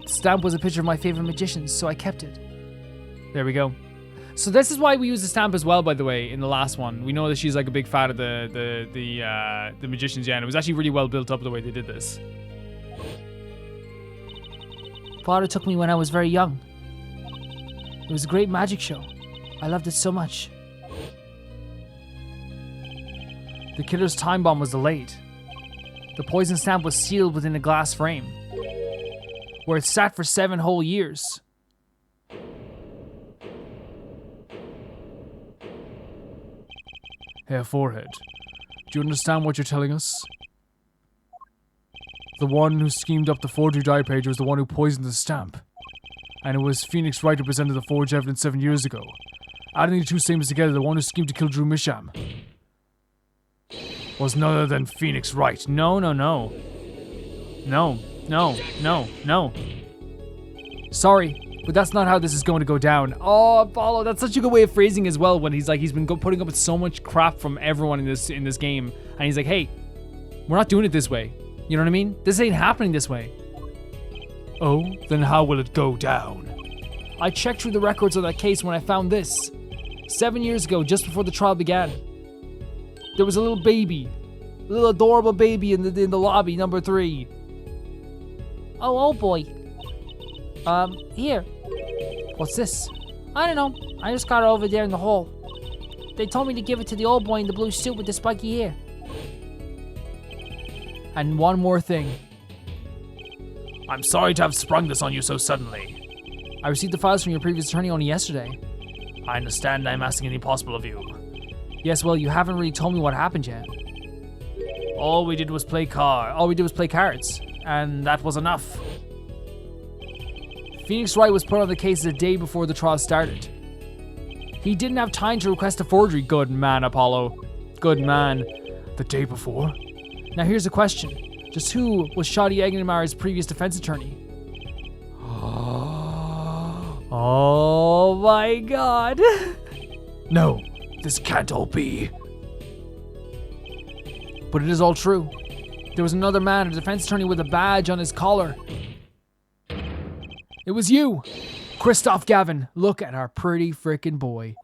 The stamp was a picture of my favorite magicians, so I kept it. There we go. So this is why we use the stamp as well, by the way, in the last one. We know that she's like a big fan of the magicians, yeah, and it was actually really well built up the way they did this. Father took me when I was very young. It was a great magic show. I loved it so much. The killer's time bomb was delayed. The poison stamp was sealed within a glass frame, where it sat for 7 whole years. Herr Forehead, do you understand what you're telling us? The one who schemed up the forgery die page was the one who poisoned the stamp. And it was Phoenix Wright who presented the forged evidence 7 years ago. Adding the two statements together, the one who schemed to kill Drew Misham was none other than Phoenix Wright. No. Sorry, but that's not how this is going to go down. Oh, Apollo, that's such a good way of phrasing as well. When he's been putting up with so much crap from everyone in this game, and he's like, hey, we're not doing it this way. You know what I mean? This ain't happening this way. Oh, then how will it go down? I checked through the records of that case when I found this. 7 years ago, just before the trial began, there was a little baby. A little adorable baby in the lobby, number 3. Oh boy. Here. What's this? I don't know. I just got it over there in the hall. They told me to give it to the old boy in the blue suit with the spiky hair. And one more thing. I'm sorry to have sprung this on you so suddenly. I received the files from your previous attorney only yesterday. I understand I'm asking the impossible of you. Yes, well, you haven't really told me what happened yet. All we did was play cards, and that was enough. Phoenix Wright was put on the case the day before the trial started. He didn't have time to request a forgery. Good man, Apollo. Good man. The day before? Now here's a question. Just who was Shadi Egnemar's previous defense attorney? Oh my god. No, this can't all be. But it is all true. There was another man, a defense attorney with a badge on his collar. It was you, Christoph Gavin. Look at our pretty frickin' boy.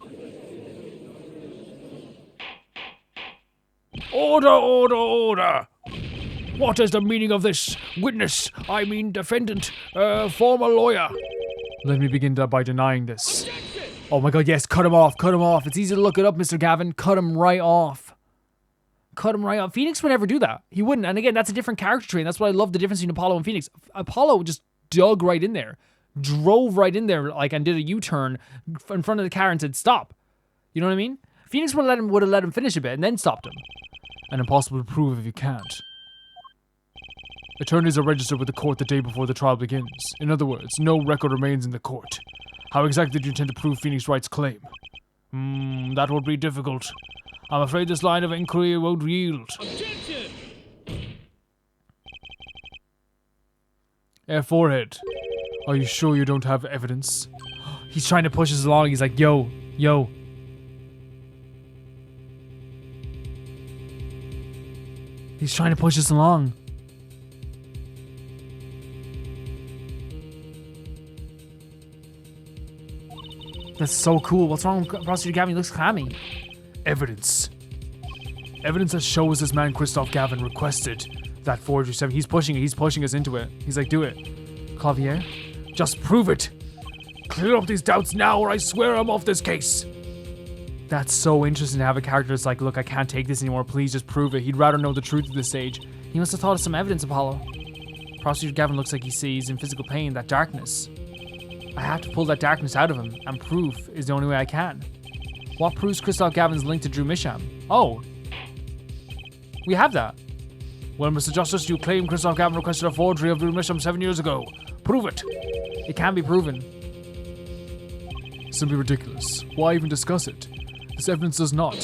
Order! What is the meaning of this? Witness, I mean defendant, former lawyer. Let me begin by denying this. Oh my god, yes, cut him off. It's easy to look it up, Mr. Gavin. Cut him right off. Phoenix would never do that. He wouldn't. And again, that's a different character trait. That's what I love the difference between Apollo and Phoenix. Apollo just dug right in there. Drove right in there, and did a U-turn in front of the car and said, stop. You know what I mean? Phoenix would have let him finish a bit and then stopped him. And impossible to prove if you can't. Attorneys are registered with the court the day before the trial begins. In other words, no record remains in the court. How exactly did you intend to prove Phoenix Wright's claim? That would be difficult. I'm afraid this line of inquiry won't yield. Objection! Forehead, are you sure you don't have evidence? He's trying to push us along. He's like, yo. He's trying to push us along. That's so cool. What's wrong with Prosecutor Gavin? He looks clammy. Evidence. Evidence that shows this man Christoph Gavin requested that forgery 7. He's pushing it. He's pushing us into it. He's like, do it. Clavier? Just prove it. Clear up these doubts now or I swear I'm off this case. That's so interesting to have a character that's like, look, I can't take this anymore. Please just prove it. He'd rather know the truth at this stage. He must have thought of some evidence, Apollo. Prosecutor Gavin looks like he sees in physical pain that darkness. I have to pull that darkness out of him, and proof is the only way I can. What proves Christoph Gavin's link to Drew Misham? Oh. We have that. Well, Mr. Justice, you claim Christoph Gavin requested a forgery of Drew Misham 7 years ago. Prove it. It can be proven. Simply ridiculous. Why even discuss it? This evidence does not.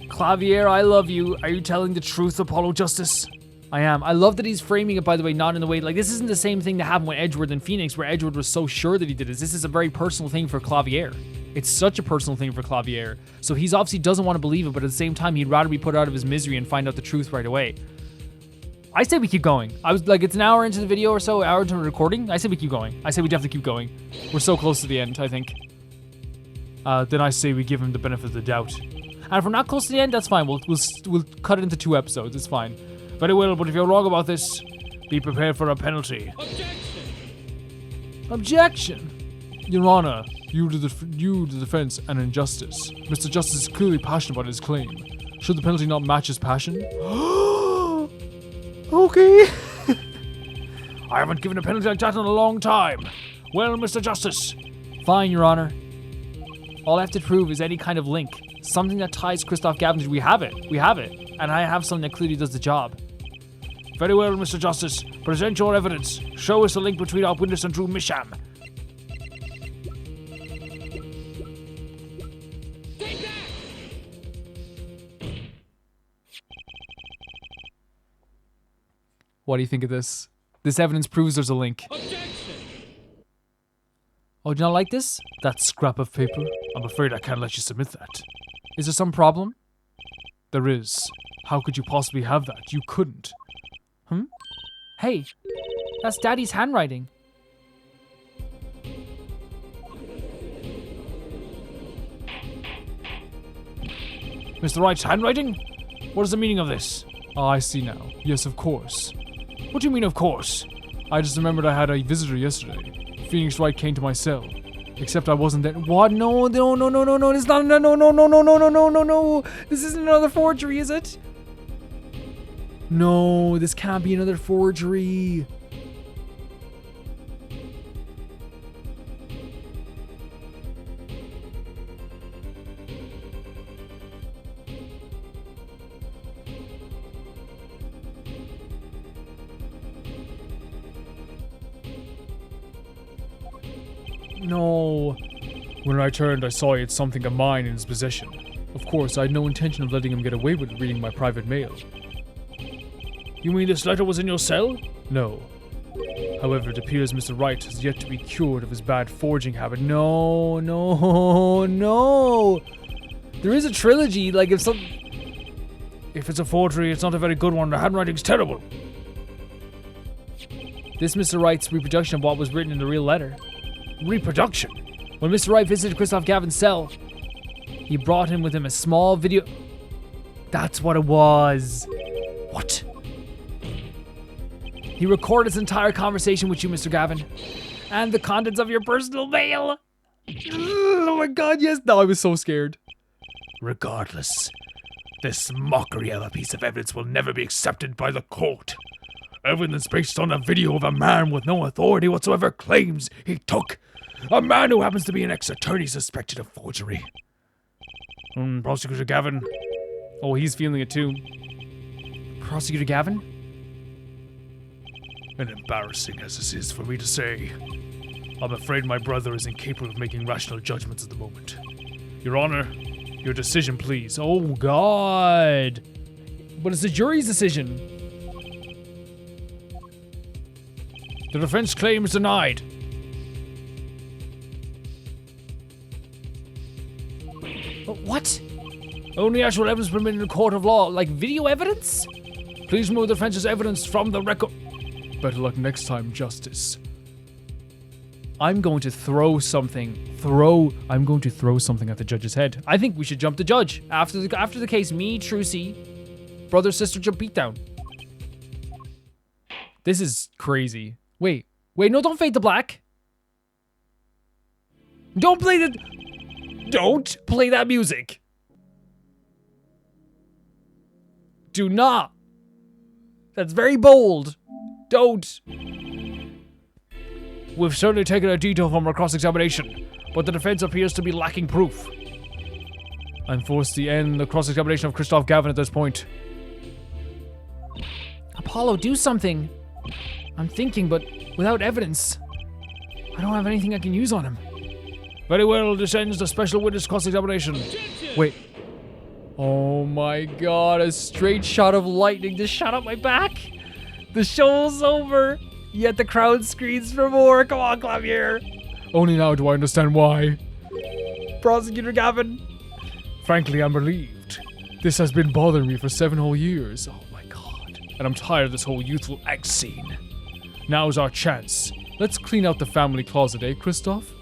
Clavier, I love you. Are you telling the truth, Apollo Justice? I am. I love that he's framing it, by the way, not in the way, like, this isn't the same thing that happened with Edgeworth and Phoenix, where Edgeworth was so sure that he did this. This is a very personal thing for Clavier. It's such a personal thing for Clavier. So he's obviously doesn't want to believe it, but at the same time, he'd rather be put out of his misery and find out the truth right away. I say we keep going. I was like, it's an hour into the video or so, hour into the recording. I say we keep going. I say we definitely keep going. We're so close to the end, I think. Then I say we give him the benefit of the doubt. And if we're not close to the end, that's fine. We'll cut it into 2 episodes. It's fine. Very well, but if you're wrong about this, be prepared for a penalty. Objection! Your Honor, you the defense, and injustice. Mr. Justice is clearly passionate about his claim. Should the penalty not match his passion? Okay. I haven't given a penalty like that in a long time. Well, Mr. Justice. Fine, Your Honor. All I have to prove is any kind of link. Something that ties Christoph Gavin to... We have it. We have it. And I have something that clearly does the job. Very well, Mr. Justice. Present your evidence. Show us the link between our witness and Drew Misham. What do you think of this? This evidence proves there's a link. Oh, do you not like this? That scrap of paper? I'm afraid I can't let you submit that. Is there some problem? There is. How could you possibly have that? You couldn't. Hey, that's Daddy's handwriting. Mr. Wright's handwriting? What is the meaning of this? Ah, I see now. Yes, of course. What do you mean, of course? I just remembered I had a visitor yesterday. Phoenix Wright came to my cell. Except I wasn't there. What? No. This is not. No. This isn't another forgery, is it? No, this can't be another forgery. No. When I turned, I saw he had something of mine in his possession. Of course, I had no intention of letting him get away with reading my private mail. You mean this letter was in your cell? No. However, it appears Mr. Wright has yet to be cured of his bad forging habit. No. There is a trilogy, like if it's a forgery, it's not a very good one. The handwriting's terrible. This Mr. Wright's reproduction of what was written in the real letter. Reproduction? When Mr. Wright visited Christoph Gavin's cell, he brought him with him a small video. That's what it was. What? He recorded his entire conversation with you, Mr. Gavin. And the contents of your personal mail. Oh my god, yes. No, I was so scared. Regardless, this mockery of a piece of evidence will never be accepted by the court. Evidence based on a video of a man with no authority whatsoever claims he took. A man who happens to be an ex-attorney suspected of forgery. Prosecutor Gavin. Oh, he's feeling it too. Prosecutor Gavin? And embarrassing as this is for me to say, I'm afraid my brother is incapable of making rational judgments at the moment. Your Honor, your decision, please. Oh, God. But it's the jury's decision. The defense claim is denied. What? Only actual evidence permitted in a court of law, like Video evidence? please remove the defense's evidence from the record. Better luck next time, Justice. I'm going to throw something at the judge's head. I think we should jump the judge. After the case, me, Trucy, brother, sister, jump beat down. This is crazy. Wait, no, don't fade to black. Don't play that music. Do not. That's very bold. Don't. We've certainly taken a detail from our cross-examination, but the defense appears to be lacking proof. I'm forced to end the cross-examination of Christoph Gavin at this point. Apollo, do something. I'm thinking, but without evidence. I don't have anything I can use on him. Very well, this ends the special witness cross-examination. Wait. Oh my god, a straight shot of lightning just shot up my back. The show's over, yet the crowd screams for more. Come on, Clavier. Only now do I understand why. Prosecutor Gavin. Frankly, I'm relieved. This has been bothering me for 7 whole years. Oh my god. And I'm tired of this whole youthful act scene. Now's our chance. Let's clean out the family closet, eh, Christoph?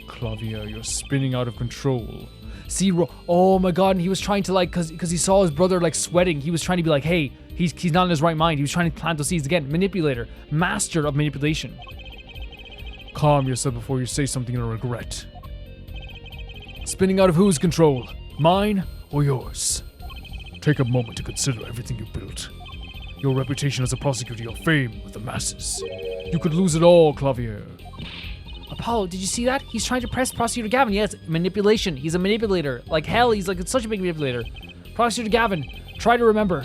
Clavier, you're spinning out of control. See, oh my god, and he was trying to cause he saw his brother sweating. He was trying to be like, hey, he's not in his right mind. He was trying to plant those seeds again. Manipulator, master of manipulation. Calm yourself before you say something you'll regret. Spinning out of whose control? Mine or yours? Take a moment to consider everything you built. Your reputation as a prosecutor, your fame with the masses. You could lose it all, Clavier. Apollo, did you see that? He's trying to press Prosecutor Gavin. Yes, manipulation. He's a manipulator. Like hell, he's such a big manipulator. Prosecutor Gavin, try to remember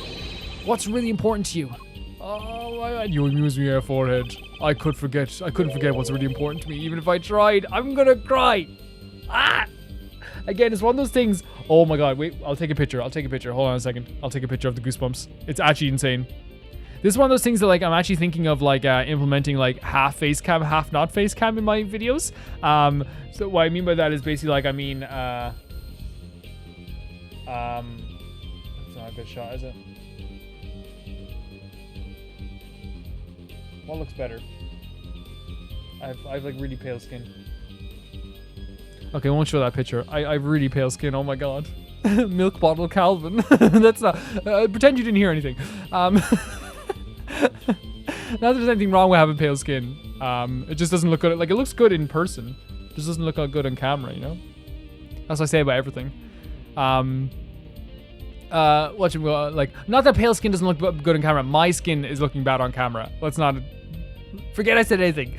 what's really important to you. Oh my god, you amuse me, your forehead. I couldn't forget what's really important to me, even if I tried. I'm gonna cry. Again, it's one of those things. Oh my god, wait, I'll take a picture. Hold on a second. I'll take a picture of the goosebumps. It's actually insane. This is one of those things that I'm actually thinking of implementing half face cam, half not face cam in my videos. So what I mean by that is basically it's not a good shot, is it? What looks better? I've really pale skin. Okay, I won't show that picture. I've really pale skin. Oh my god. Milk bottle Calvin. That's not. Pretend you didn't hear anything. Not that there's anything wrong with having pale skin. It just doesn't look good. It looks good in person. It just doesn't look good on camera, you know? That's what I say about everything. Not that pale skin doesn't look good on camera. My skin is looking bad on camera. Let's not forget I said anything.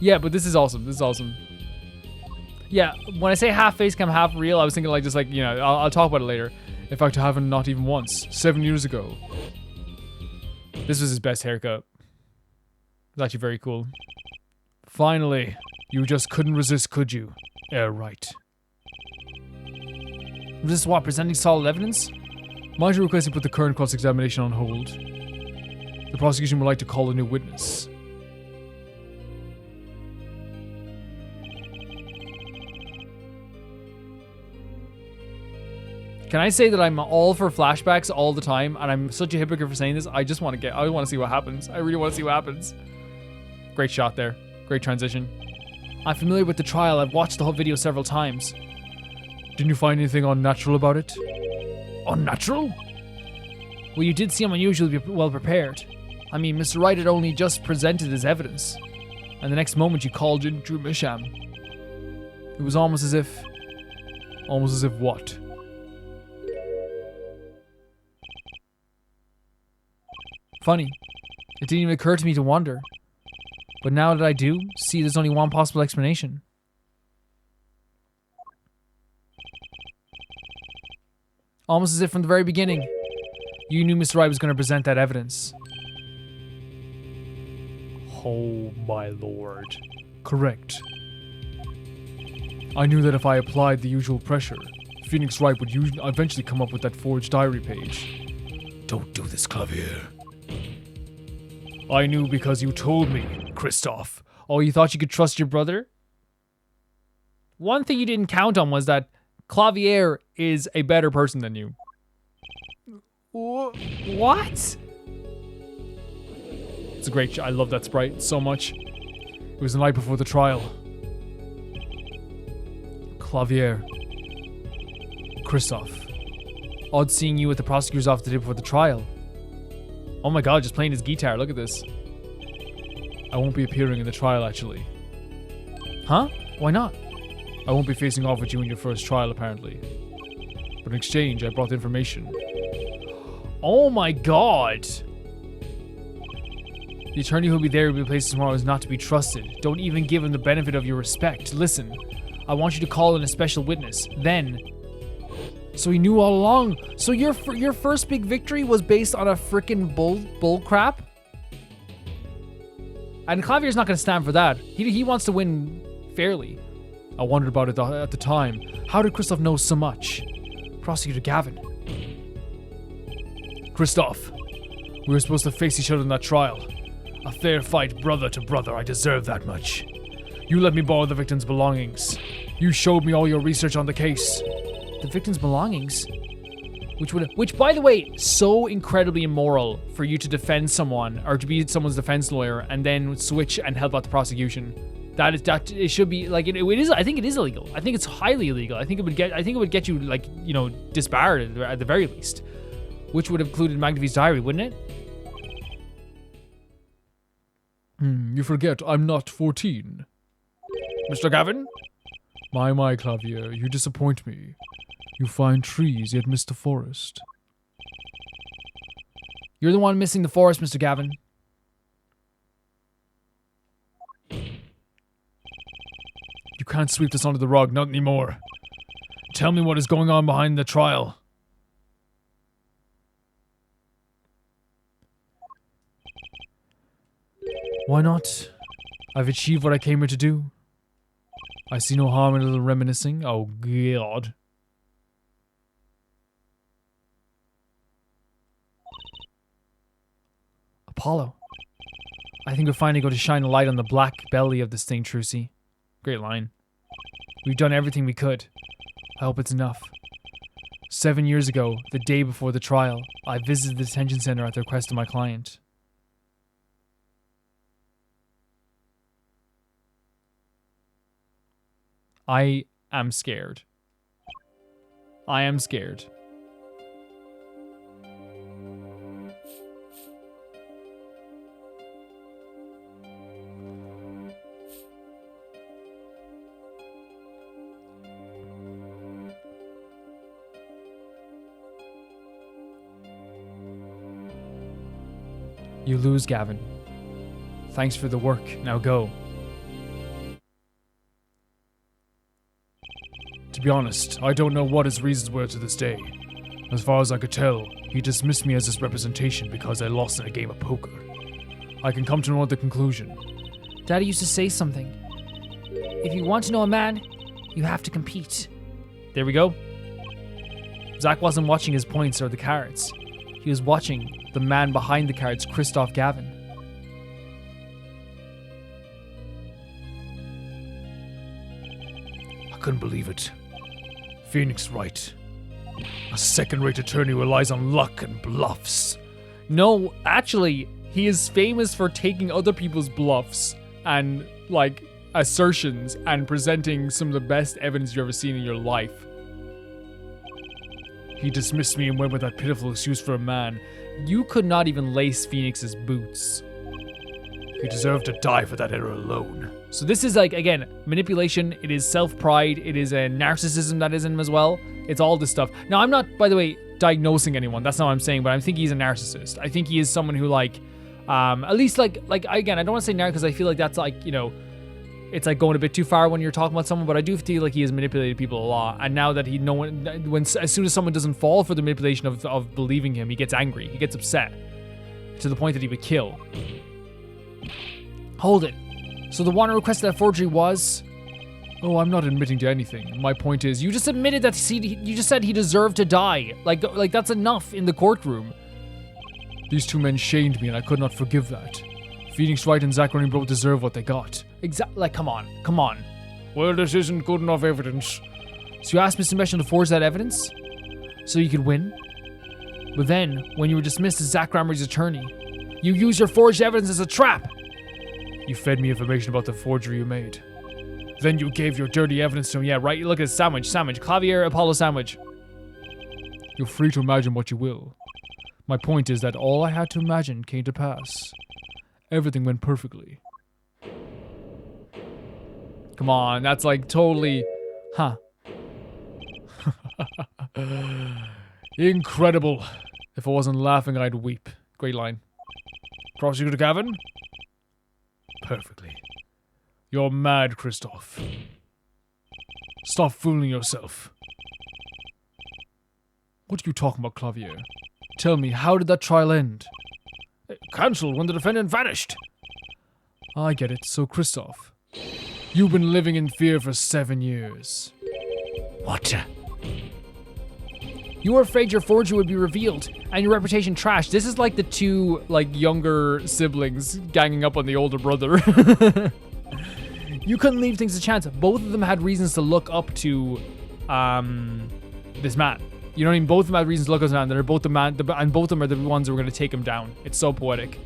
Yeah, but this is awesome. Yeah, when I say half face cam, half real, I was thinking I'll talk about it later. In fact, I haven't not even once. 7 years ago. This was his best haircut. It's actually very cool. Finally, you just couldn't resist, could you? Yeah, right. This is what, presenting solid evidence? Might you request to put the current cross-examination on hold? The prosecution would like to call a new witness. Can I say that I'm all for flashbacks all the time, and I'm such a hypocrite for saying this? I want to see what happens. I really want to see what happens. Great shot there. Great transition. I'm familiar with the trial. I've watched the whole video several times. Didn't you find anything unnatural about it? Unnatural? Well, you did seem unusually well prepared. I mean, Mr. Wright had only just presented his evidence, and the next moment you called in Drew Misham. It was almost as if what? Funny. It didn't even occur to me to wonder. But now that I do, see there's only one possible explanation. Almost as if from the very beginning, you knew Mr. Wright was going to present that evidence. Oh my lord. Correct. I knew that if I applied the usual pressure, Phoenix Wright would eventually come up with that forged diary page. Don't do this, Clavier. I knew because you told me, Christoph. Oh, you thought you could trust your brother? One thing you didn't count on was that Clavier is a better person than you. What? It's a great. I love that sprite so much. It was the night before the trial. Clavier. Christoph. Odd seeing you at the prosecutor's office the day before the trial. Oh my god, just playing his guitar. Look at this. I won't be appearing in the trial, actually. Huh? Why not? I won't be facing off with you in your first trial, apparently. But in exchange, I brought information. Oh my god. The attorney who'll be there will be placed tomorrow is not to be trusted. Don't even give him the benefit of your respect. Listen, I want you to call in a special witness. Then... So he knew all along. So your first big victory was based on a freaking bull crap? And Clavier's not going to stand for that. He wants to win fairly. I wondered about it at the time. How did Christoph know so much? Prosecutor Gavin. Christoph, we were supposed to face each other in that trial. A fair fight, brother to brother. I deserve that much. You let me borrow the victim's belongings. You showed me all your research on the case. The victim's belongings? Which, by the way, so incredibly immoral for you to defend someone or to be someone's defense lawyer and then switch and help out the prosecution. It should be like it is. I think it is illegal. I think it's highly illegal. I think it would get you like disbarred at the very least, which would have included McAfee's diary, wouldn't it? You forget I'm not 14. Mr. Gavin? My Clavier, you disappoint me. You find trees, yet miss the forest. You're the one missing the forest, Mr. Gavin. You can't sweep this under the rug, not anymore. Tell me what is going on behind the trial. Why not? I've achieved what I came here to do. I see no harm in a little reminiscing. Oh, God. Apollo. I think we're finally going to shine a light on the black belly of this thing, Trucy. Great line. We've done everything we could. I hope it's enough. 7 years ago, the day before the trial, I visited the detention center at the request of my client. I am scared. I am scared. You lose, Gavin. Thanks for the work. Now go. To be honest, I don't know what his reasons were to this day. As far as I could tell, he dismissed me as his representation because I lost in a game of poker. I can come to no other conclusion. Daddy used to say something. If you want to know a man, you have to compete. There we go. Zach wasn't watching his points or the cards. He was watching the man behind the cards, Christoph Gavin. I couldn't believe it. Phoenix right. A second-rate attorney relies on luck and bluffs. No, actually, he is famous for taking other people's bluffs and, like, assertions and presenting some of the best evidence you've ever seen in your life. He dismissed me and went with that pitiful excuse for a man. You could not even lace Phoenix's boots. He deserved to die for that error alone. So this is like, again, manipulation. It is self-pride. It is a narcissism that is in him as well. It's all this stuff. Now, I'm not, by the way, diagnosing anyone. That's not what I'm saying, but I think he's a narcissist. I think he is someone who, like, at least, like again, I don't want to say narc because I feel like that's, like, you know, it's like going a bit too far when you're talking about someone, but I do feel like he has manipulated people a lot. And now that as soon as someone doesn't fall for the manipulation of believing him, he gets angry. He gets upset to the point that he would kill. Hold it. So the one who requested that forgery was... Oh, I'm not admitting to anything. My point is... You just admitted that you just said he deserved to die. Like that's enough in the courtroom. These two men shamed me and I could not forgive that. Phoenix Wright and Zach Running both deserve what they got. Exactly. Like, come on. Well, this isn't good enough evidence. So you asked Mr. Meshel to forge that evidence? So you could win? But then, when you were dismissed as Zach Ramray's attorney, You use your forged evidence as a trap. You fed me information about the forgery you made. Then you gave your dirty evidence to me. Yeah, right. Look at sandwich. Clavier, Apollo sandwich. You're free to imagine what you will. My point is that all I had to imagine came to pass. Everything went perfectly. Come on, that's like totally... Huh. Incredible. If I wasn't laughing, I'd weep. Great line. Prosecutor Gavin? Perfectly. You're mad, Christoph. Stop fooling yourself. What are you talking about, Clavier? Tell me, how did that trial end? Cancelled when the defendant vanished. I get it. So, Christoph, you've been living in fear for 7 years. What? You were afraid your forgery would be revealed and your reputation trashed. This is like the two, like, younger siblings ganging up on the older brother. You couldn't leave things to chance. Both of them had reasons to look up to, this man. You know what I mean? Both of them had reasons to look up to this man. They're both the man, and both of them are the ones who are going to take him down. It's so poetic.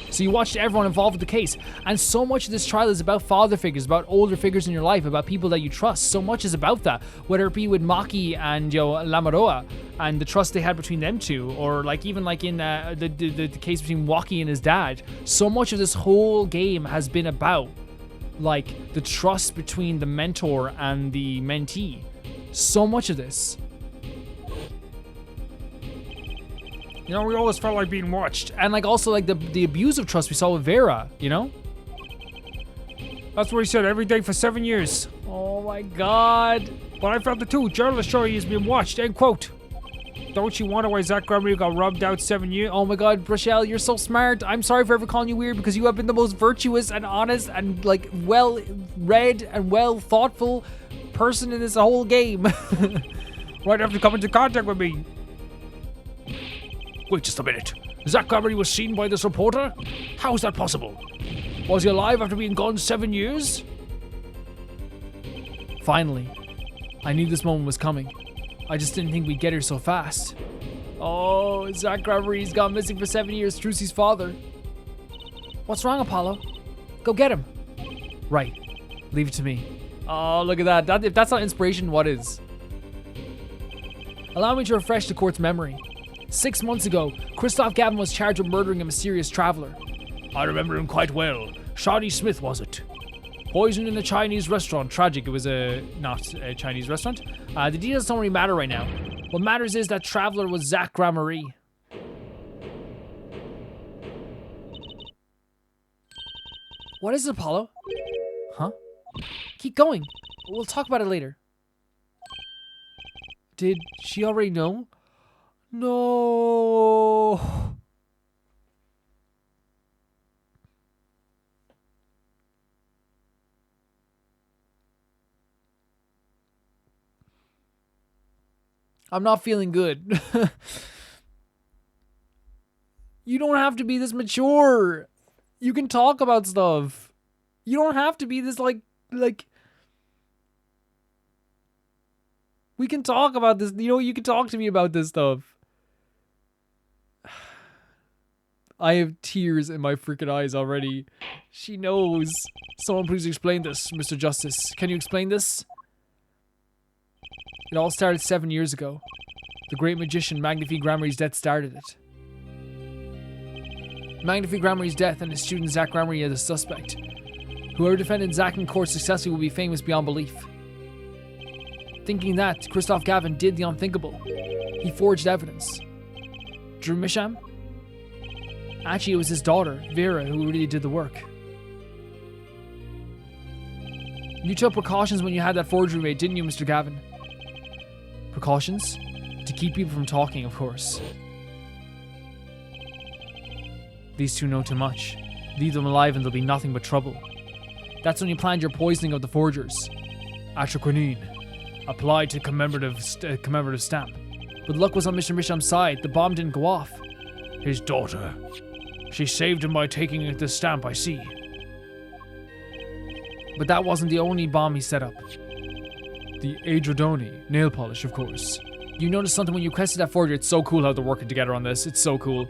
So you watched everyone involved with the case, and so much of this trial is about father figures, about older figures in your life, about people that you trust. So much is about that, whether it be with Maki and Lamaroa and the trust they had between them two, or like even like in the case between Waki and his dad. So much of this whole game has been about like the trust between the mentor and the mentee. So much of this. You know, we always felt like being watched. And like also like the abuse of trust we saw with Vera, you know? That's what he said every day for 7 years. Oh my god. But I felt it too. Journalists show he is being watched. End quote. Don't you wonder why Zach Gregory got rubbed out 7 years? Oh my god, Rochelle, you're so smart. I'm sorry for ever calling you weird because you have been the most virtuous and honest and like well read and well thoughtful person in this whole game. Right after coming into contact with me. Wait just a minute. Zach Gregory was seen by this reporter? How is that possible? Was he alive after being gone 7 years? Finally, I knew this moment was coming. I just didn't think we'd get here so fast. Oh, Zach Gregory's gone missing for 7 years. Trucy's father. What's wrong, Apollo? Go get him. Right. Leave it to me. Oh, look at that. If that's not inspiration, what is? Allow me to refresh the court's memory. 6 months ago, Christoph Gavin was charged with murdering a mysterious traveler. I remember him quite well. Shawnee Smith, was it? Poisoned in a Chinese restaurant. Tragic. It was not a Chinese restaurant. The details don't really matter right now. What matters is that traveler was Zach Gramarye. What is it, Apollo? Huh? Keep going. We'll talk about it later. Did she already know? No. I'm not feeling good. You don't have to be this mature. You can talk about stuff. You don't have to be this like we can talk about this. You know, you can talk to me about this stuff. I have tears in my freaking eyes already. She knows. Someone please explain this, Mr. Justice. Can you explain this? It all started 7 years ago. The great magician Magnifique Gramarye's death started it. Magnifique Gramarye's death and his student Zach Gramarye are the suspect. Whoever defended Zach in court successfully will be famous beyond belief. Thinking that, Christoph Gavin did the unthinkable. He forged evidence. Drew Misham? Actually, it was his daughter, Vera, who really did the work. You took precautions when you had that forgery made, didn't you, Mr. Gavin? Precautions? To keep people from talking, of course. These two know too much. Leave them alive and there'll be nothing but trouble. That's when you planned your poisoning of the forgers. Atroquinine. Applied to commemorative stamp. But luck was on Mr. Misham's side. The bomb didn't go off. His daughter. She saved him by taking the stamp, I see. But that wasn't the only bomb he set up. The Adrodoni nail polish, of course. You noticed something when you quested that forger. It's so cool how they're working together on this. It's so cool.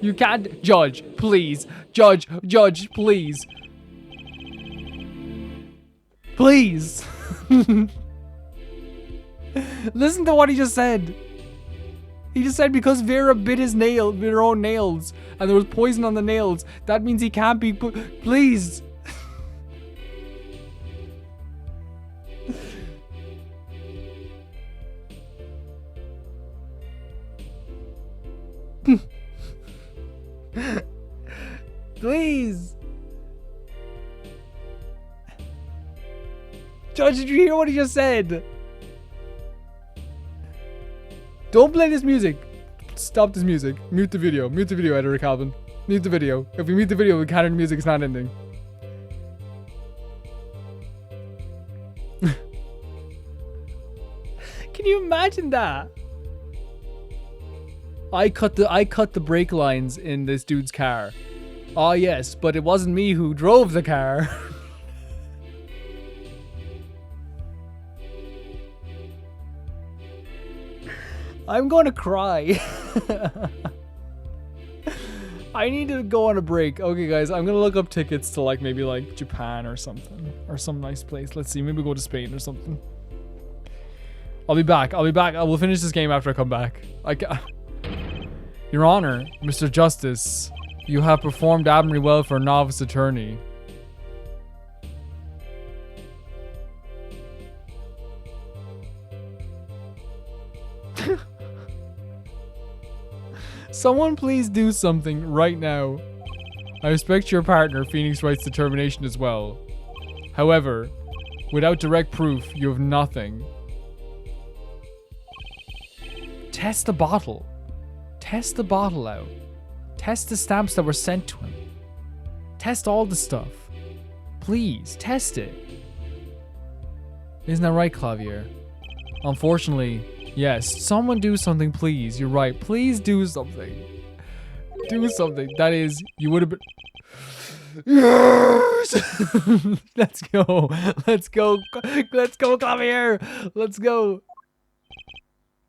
You can't. Judge, please. Judge, please. Please. Listen to what he just said. He just said because Vera bit her own nails, and there was poison on the nails, that means he can't be please. Please. Judge, did you hear what he just said? Don't play this music. Stop this music. Mute the video. Mute the video, editor Calvin. Mute the video. If we mute the video, we can't hear the music. It's not ending. Can you imagine that? I cut the brake lines in this dude's car. Oh yes, but it wasn't me who drove the car. I'm going to cry. I need to go on a break. Okay, guys, I'm going to look up tickets to like maybe like Japan or something, or some nice place. Let's see, maybe go to Spain or something. I'll be back. I will finish this game after I come back. Your Honor, Mr. Justice, you have performed admirably well for a novice attorney. Someone please do something right now. I respect your partner, Phoenix Wright's determination as well. However, without direct proof, you have nothing. Test the bottle. Test the bottle out. Test the stamps that were sent to him. Test all the stuff. Please, test it. Isn't that right, Clavier? Unfortunately, yes. Someone do something, please. You're right. Please do something. Do something. That is, you would have been... Yes! Let's go. Let's go. Let's go, Clavier. Let's go.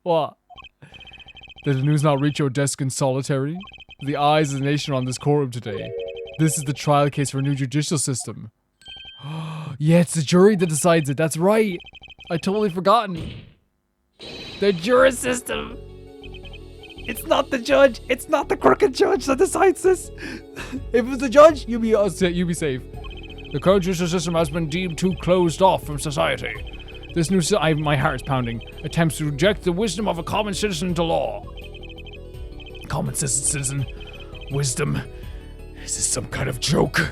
What? Did the news not reach your desk in solitary? The eyes of the nation are on this courtroom today. This is the trial case for a new judicial system. Yeah, it's the jury that decides it. That's right. I totally forgotten. The jury system. It's not the judge. It's not the crooked judge that decides this. If it's the judge, you be safe. The current judicial system has been deemed too closed off from society. This new my heart is pounding. Attempts to reject the wisdom of a common citizen into law. Common citizen? Wisdom? Is this some kind of joke?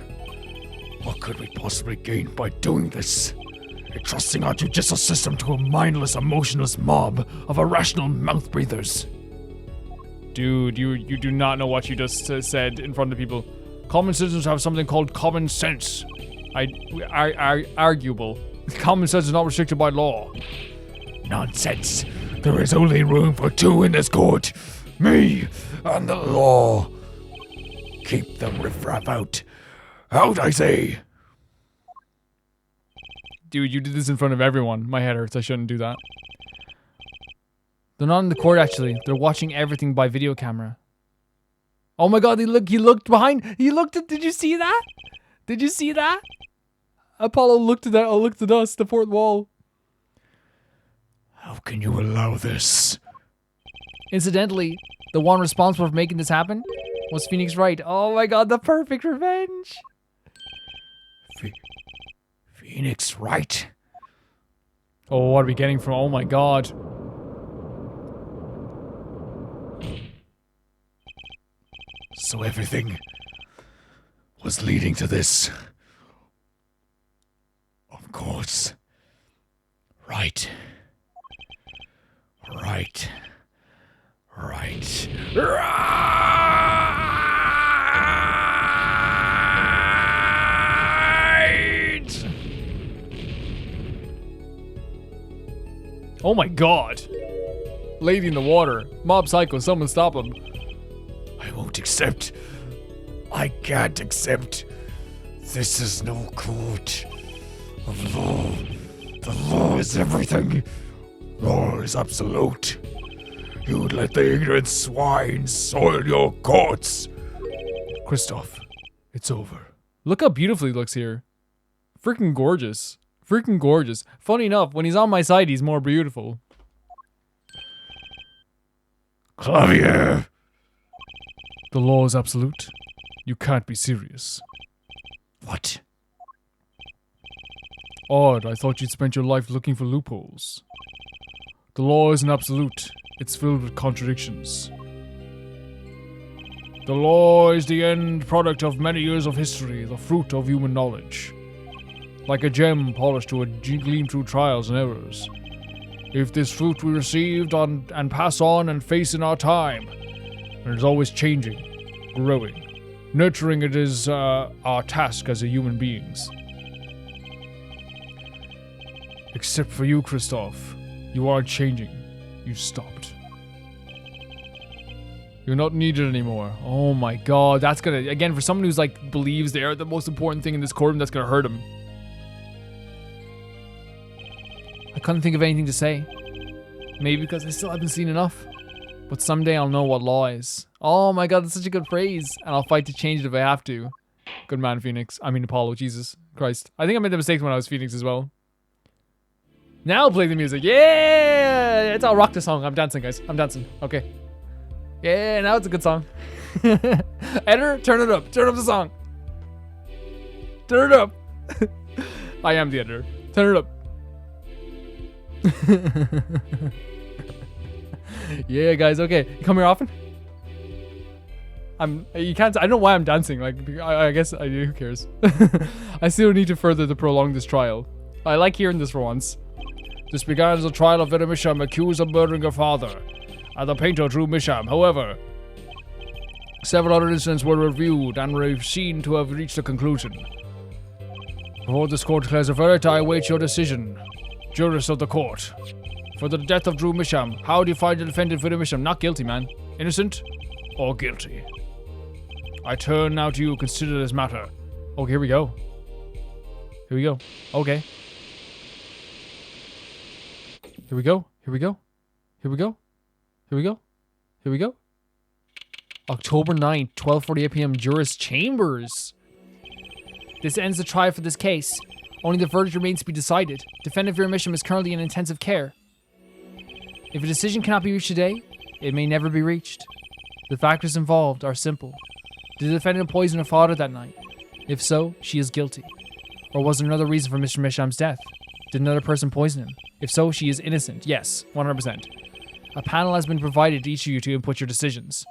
What could we possibly gain by doing this? Entrusting our judicial system to a mindless, emotionless mob of irrational mouth breathers. Dude, you do not know what you just said in front of people. Common citizens have something called common sense. Arguable. Common sense is not restricted by law. Nonsense. There is only room for two in this court. Me and the law. Keep the riffraff out. Out, I say. Dude, you did this in front of everyone. My head hurts. I shouldn't do that. They're not in the court, actually. They're watching everything by video camera. Oh my god, he looked behind. He looked at... Did you see that? Did you see that? Apollo looked at that. Oh, looked at us, the fourth wall. How can you allow this? Incidentally, the one responsible for making this happen was Phoenix Wright. Oh my god, the perfect revenge. Phoenix Wright? Oh, what are we getting from... Oh my god. So everything was leading to this. Of course. Right. Right. Right. Right! Oh my god. Lady in the water. Mob psycho, someone stop him. I won't accept. I can't accept. This is no court of law. The law is everything. Law is absolute. You'd let the ignorant swine soil your courts. Christoph, it's over. Look how beautifully he looks here. Freaking gorgeous. Freaking gorgeous. Funny enough, when he's on my side, he's more beautiful. Clavier. The law is absolute. You can't be serious. What? Odd, I thought you'd spent your life looking for loopholes. The law isn't absolute. It's filled with contradictions. The law is the end product of many years of history, the fruit of human knowledge. Like a gem polished to gleam through trials and errors. If this fruit we received on and pass on and face in our time, and it is always changing, growing. Nurturing it is our task as a human beings. Except for you, Christoph. You aren't changing. You stopped. You're not needed anymore. Oh my god, that's gonna, again, for someone who's like, believes they are the most important thing in this courtroom, that's gonna hurt him. I couldn't think of anything to say. Maybe because I still haven't seen enough. But someday I'll know what law is. Oh my god, that's such a good phrase. And I'll fight to change it if I have to. Good man, Phoenix. I mean, Apollo. Jesus Christ. I think I made the mistake when I was Phoenix as well. Now play the music. Yeah! It's I'll rock the song. I'm dancing, guys. I'm dancing. Okay. Yeah, now it's a good song. Editor, turn it up. Turn up the song. Turn it up. I am the editor. Turn it up. Yeah, guys. Okay, you come here often. You can't. I don't know why I'm dancing. Like, I guess I do. Who cares? I still need to further to prolong this trial. I like hearing this for once. This began as a trial of Venom Misham accused of murdering her father, and the painter Drew Misham. However, several other incidents were reviewed and were seen to have reached a conclusion. Before this court declares a verdict, I await your decision. Jurist of the court. For the death of Drew Misham, how do you find the defendant Venom Misham? Not guilty, man. Innocent or guilty? I turn now to you. Consider this matter. Okay, here we go. Here we go. Okay. Here we go. Here we go. Here we go. Here we go. Here we go. October 9th, 12:48 p.m. Juris Chambers. This ends the trial for this case. Only the verdict remains to be decided. Defendant Vera Misham is currently in intensive care. If a decision cannot be reached today, it may never be reached. The factors involved are simple. Did the defendant poison her father that night? If so, she is guilty. Or was there another reason for Mr. Misham's death? Did another person poison him? If so, she is innocent. Yes, 100%. A panel has been provided to each of you to input your decisions.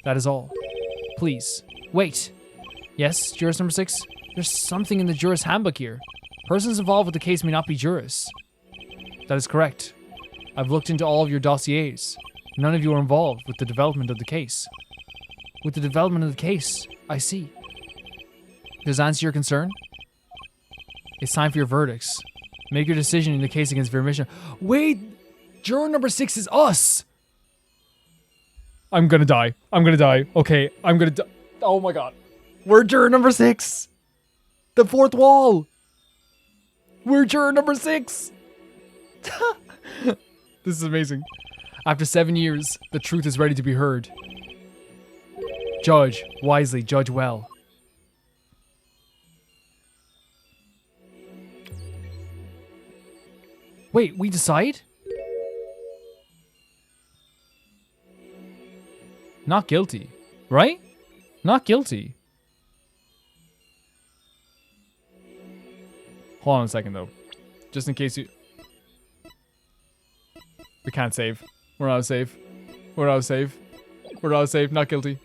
That is all. Please, wait. Yes, jurist number 6? There's something in the jurist handbook here. Persons involved with the case may not be jurists. That is correct. I've looked into all of your dossiers. None of you are involved with the development of the case. With the development of the case, I see. Does that answer your concern? It's time for your verdicts. Make your decision in the case against Vera Misham. Wait! Juror number 6 is us! I'm gonna die. I'm gonna die. Okay, I'm gonna die. Oh my god. We're juror number 6! The fourth wall! We're juror number 6! This is amazing. After 7 years, the truth is ready to be heard. Judge wisely, judge well. Wait, we decide? Not guilty, right? Not guilty. Hold on a second though. Just in case you... We can't save. We're not safe. We're not safe. We're not safe. Not guilty.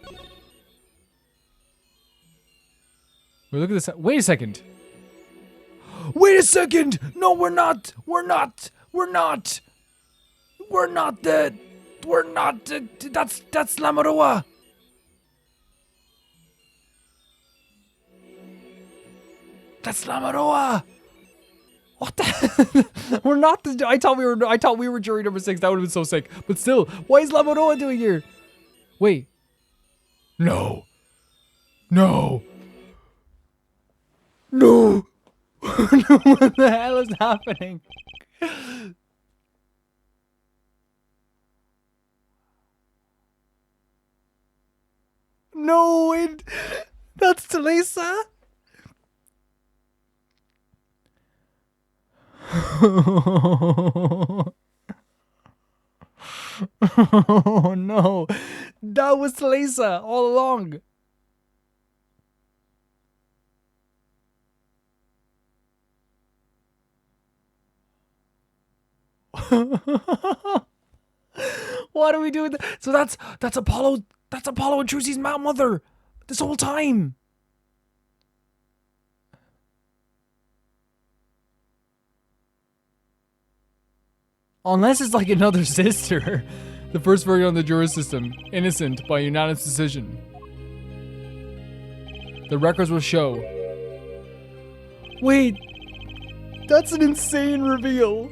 Wait, look at this. Wait a second. Wait a second! No, we're not! We're not! We're not! We're not the... We're not... That's Lamaroa! That's Lamaroa! What the... We're not the... I thought we were jury number 6. That would have been so sick. But still, what is Lamaroa doing here? Wait. No. No. No! What the hell is happening? No, that's Talisa. Oh no, that was Talisa all along. What do we do with that? So that's Apollo. That's Apollo and Trucy's mother this whole time. Unless it's like another sister. The first verdict on the jury system. Innocent by unanimous decision. The records will show. Wait. That's an insane reveal.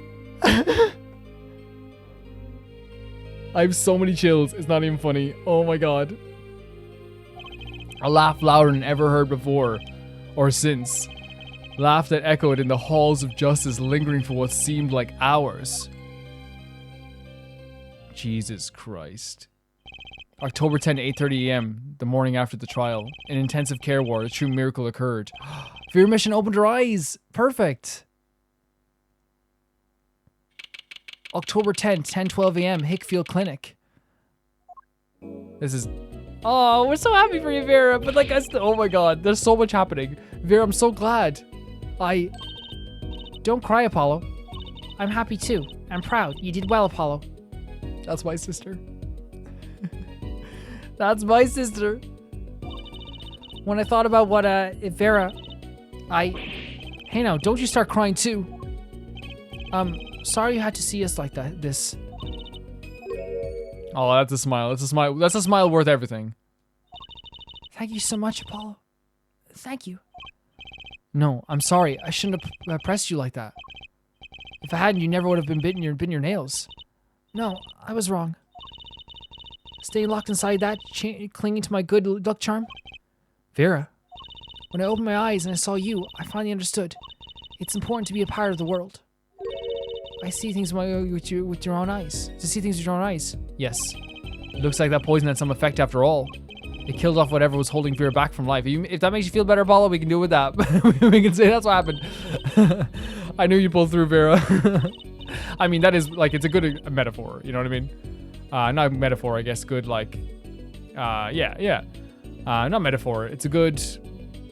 I have so many chills. It's not even funny. Oh my god. A laugh louder than ever heard before. Or since. Laugh that echoed in the halls of justice, lingering for what seemed like hours. Jesus Christ. October 10 to 8:30 a.m., the morning after the trial. In intensive care ward, a true miracle occurred. Vera Mission opened her eyes. Perfect. October 10th, 10:12 a.m., Hickfield Clinic. This is... Oh, we're so happy for you, Vera. But like, oh my god, there's so much happening. Vera, I'm so glad. Don't cry, Apollo. I'm happy too. I'm proud. You did well, Apollo. That's my sister. That's my sister. When I thought about what, Vera, Hey now, don't you start crying too. Sorry you had to see us like that, this. Oh, that's a smile. That's a smile. That's a smile worth everything. Thank you so much, Apollo. Thank you. No, I'm sorry. I shouldn't have pressed you like that. If I hadn't, you never would have been bitten your nails. No, I was wrong. Staying locked inside that, clinging to my good luck charm. Vera. When I opened my eyes and I saw you, I finally understood. It's important to be a part of the world. I see things with your own eyes. To see things with your own eyes. Yes. It looks like that poison had some effect after all. It killed off whatever was holding Vera back from life. If that makes you feel better, Apollo, we can do it with that. We can say that's what happened. I knew you pulled through, Vera. I mean, that is, like, it's a good metaphor. You know what I mean? Not metaphor, I guess. Good, like, yeah. Not metaphor. It's a good,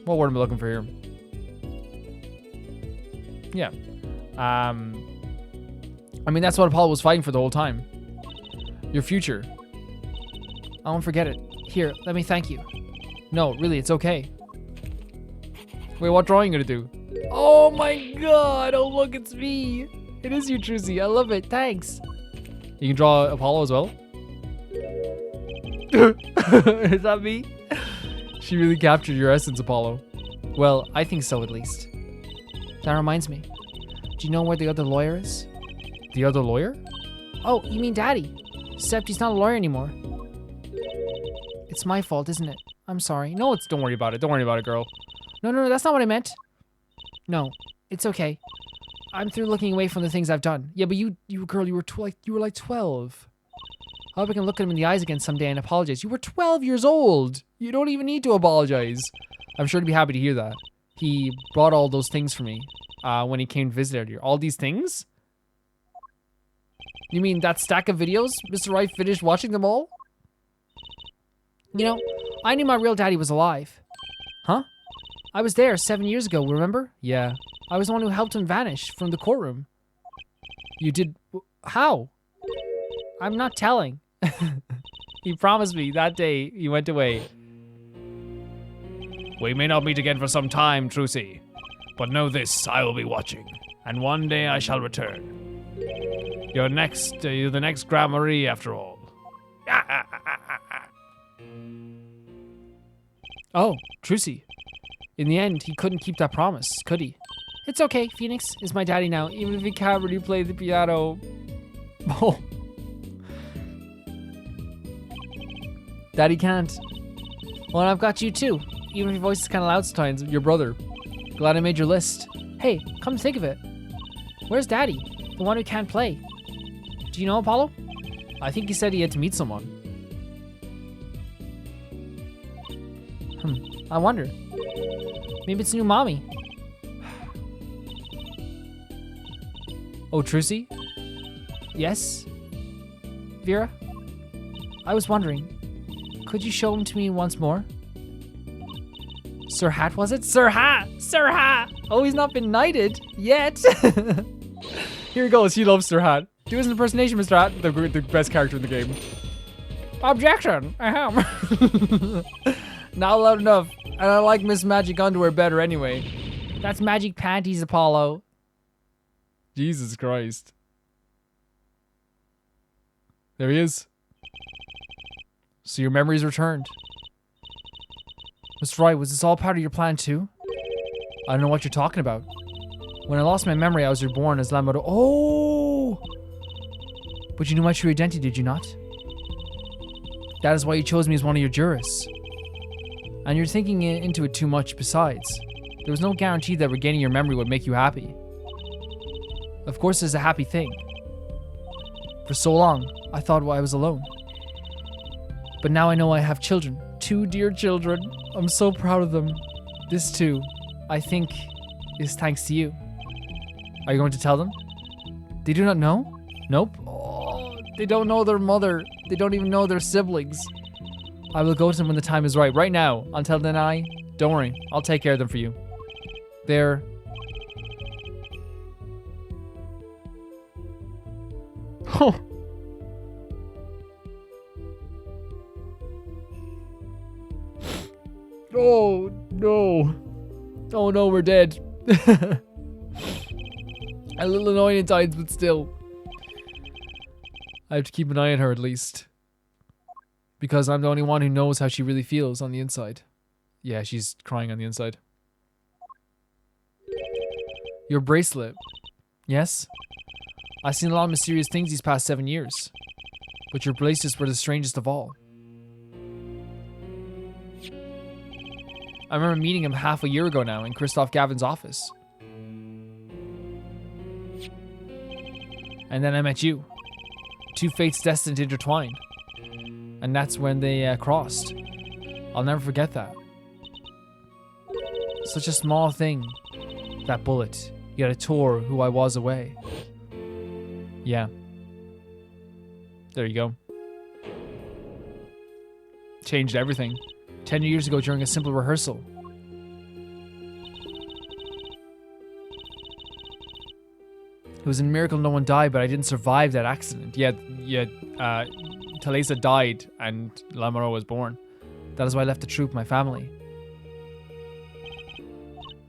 what word am I looking for here? Yeah. I mean, that's what Apollo was fighting for the whole time. Your future. I won't forget it. Here, let me thank you. No, really, it's okay. Wait, what drawing are you gonna do? Oh my god! Oh look, it's me! It is you, Trucy. I love it. Thanks. You can draw Apollo as well? Is that me? She really captured your essence, Apollo. Well, I think so at least. That reminds me. Do you know where the other lawyer is? The other lawyer? Oh, you mean Daddy. Except he's not a lawyer anymore. It's my fault, isn't it? I'm sorry. No, don't worry about it. Don't worry about it, girl. No, that's not what I meant. No, it's okay. I'm through looking away from the things I've done. Yeah, but you girl, you were like 12. I hope I can look at him in the eyes again someday and apologize. You were 12 years old. You don't even need to apologize. I'm sure he'd be happy to hear that. He brought all those things for me when he came to visit here. All these things? You mean that stack of videos? Mr. Wright finished watching them all? You know, I knew my real daddy was alive. Huh? I was there 7 years ago, remember? Yeah. I was the one who helped him vanish from the courtroom. You did... How? I'm not telling. He promised me that day he went away. We may not meet again for some time, Trucy, but know this, I will be watching, and one day I shall return. You're the next Grand Marie, after all. Oh, Trucy. In the end, he couldn't keep that promise, could he? It's okay, Phoenix is my daddy now, Even if he can't really play the piano. Oh. Daddy can't. Well, and I've got you too. Even if your voice is kind of loud sometimes, your brother. Glad I made your list. Hey, come think of it. Where's Daddy? The one who can't play. Do you know Apollo? I think he said he had to meet someone. I wonder. Maybe it's a new mommy. Oh, Trucy? Yes? Vera? I was wondering, could you show him to me once more? Sir Hat, was it? Sir Hat! Sir Hat! Oh, he's not been knighted yet. Here he goes. He loves Sir Hat. Do his impersonation, Mr. Hat. The best character in the game. Objection! Ahem. Not loud enough. And I like Miss Magic Underwear better anyway. That's magic panties, Apollo. Jesus Christ. There he is. So your memory's returned. Mr. Wright, was this all part of your plan too? I don't know what you're talking about. When I lost my memory, I was reborn as Lamado. Oh! But you knew my true identity, did you not? That is why you chose me as one of your jurists. And you're thinking into it too much besides. There was no guarantee that regaining your memory would make you happy. Of course, it's a happy thing. For so long, I thought I was alone. But now I know I have children. 2 dear children. I'm so proud of them. This too, I think, is thanks to you. Are you going to tell them? They do not know? Nope. Oh, they don't know their mother. They don't even know their siblings. I will go to them when the time is right. Right now. Until then, don't worry. I'll take care of them for you. They're... Oh. Oh, no. Oh, no, we're dead. A little annoying at times, but still. I have to keep an eye on her at least. Because I'm the only one who knows how she really feels on the inside. Yeah, she's crying on the inside. Your bracelet. Yes? I've seen a lot of mysterious things these past 7 years. But your bracelets were the strangest of all. I remember meeting him half a year ago now in Christoph Gavin's office. And then I met you. 2 fates destined to intertwine. And that's when they crossed. I'll never forget that. Such a small thing. That bullet. Yet it tore who I was away. Yeah. There you go. Changed everything. 10 years ago during a simple rehearsal. It was a miracle no one died, but I didn't survive that accident. Yeah, Talesa died and Lamaro was born. That is why I left the troupe, my family.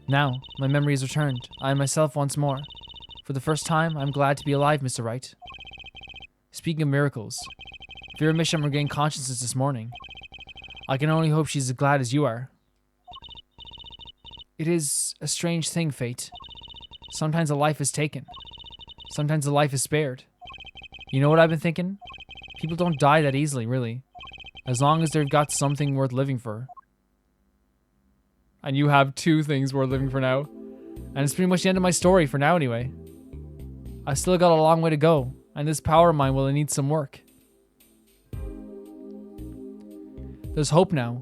Now, my memory is returned. I am myself once more. For the first time, I'm glad to be alive, Mr. Wright. Speaking of miracles, Vera Misham regained consciousness this morning. I can only hope she's as glad as you are. It is a strange thing, fate. Sometimes a life is taken. Sometimes a life is spared. You know what I've been thinking? People don't die that easily, really. As long as they've got something worth living for. And you have 2 things worth living for now. And it's pretty much the end of my story, for now anyway. I've still got a long way to go, and this power of mine will need some work. There's hope now.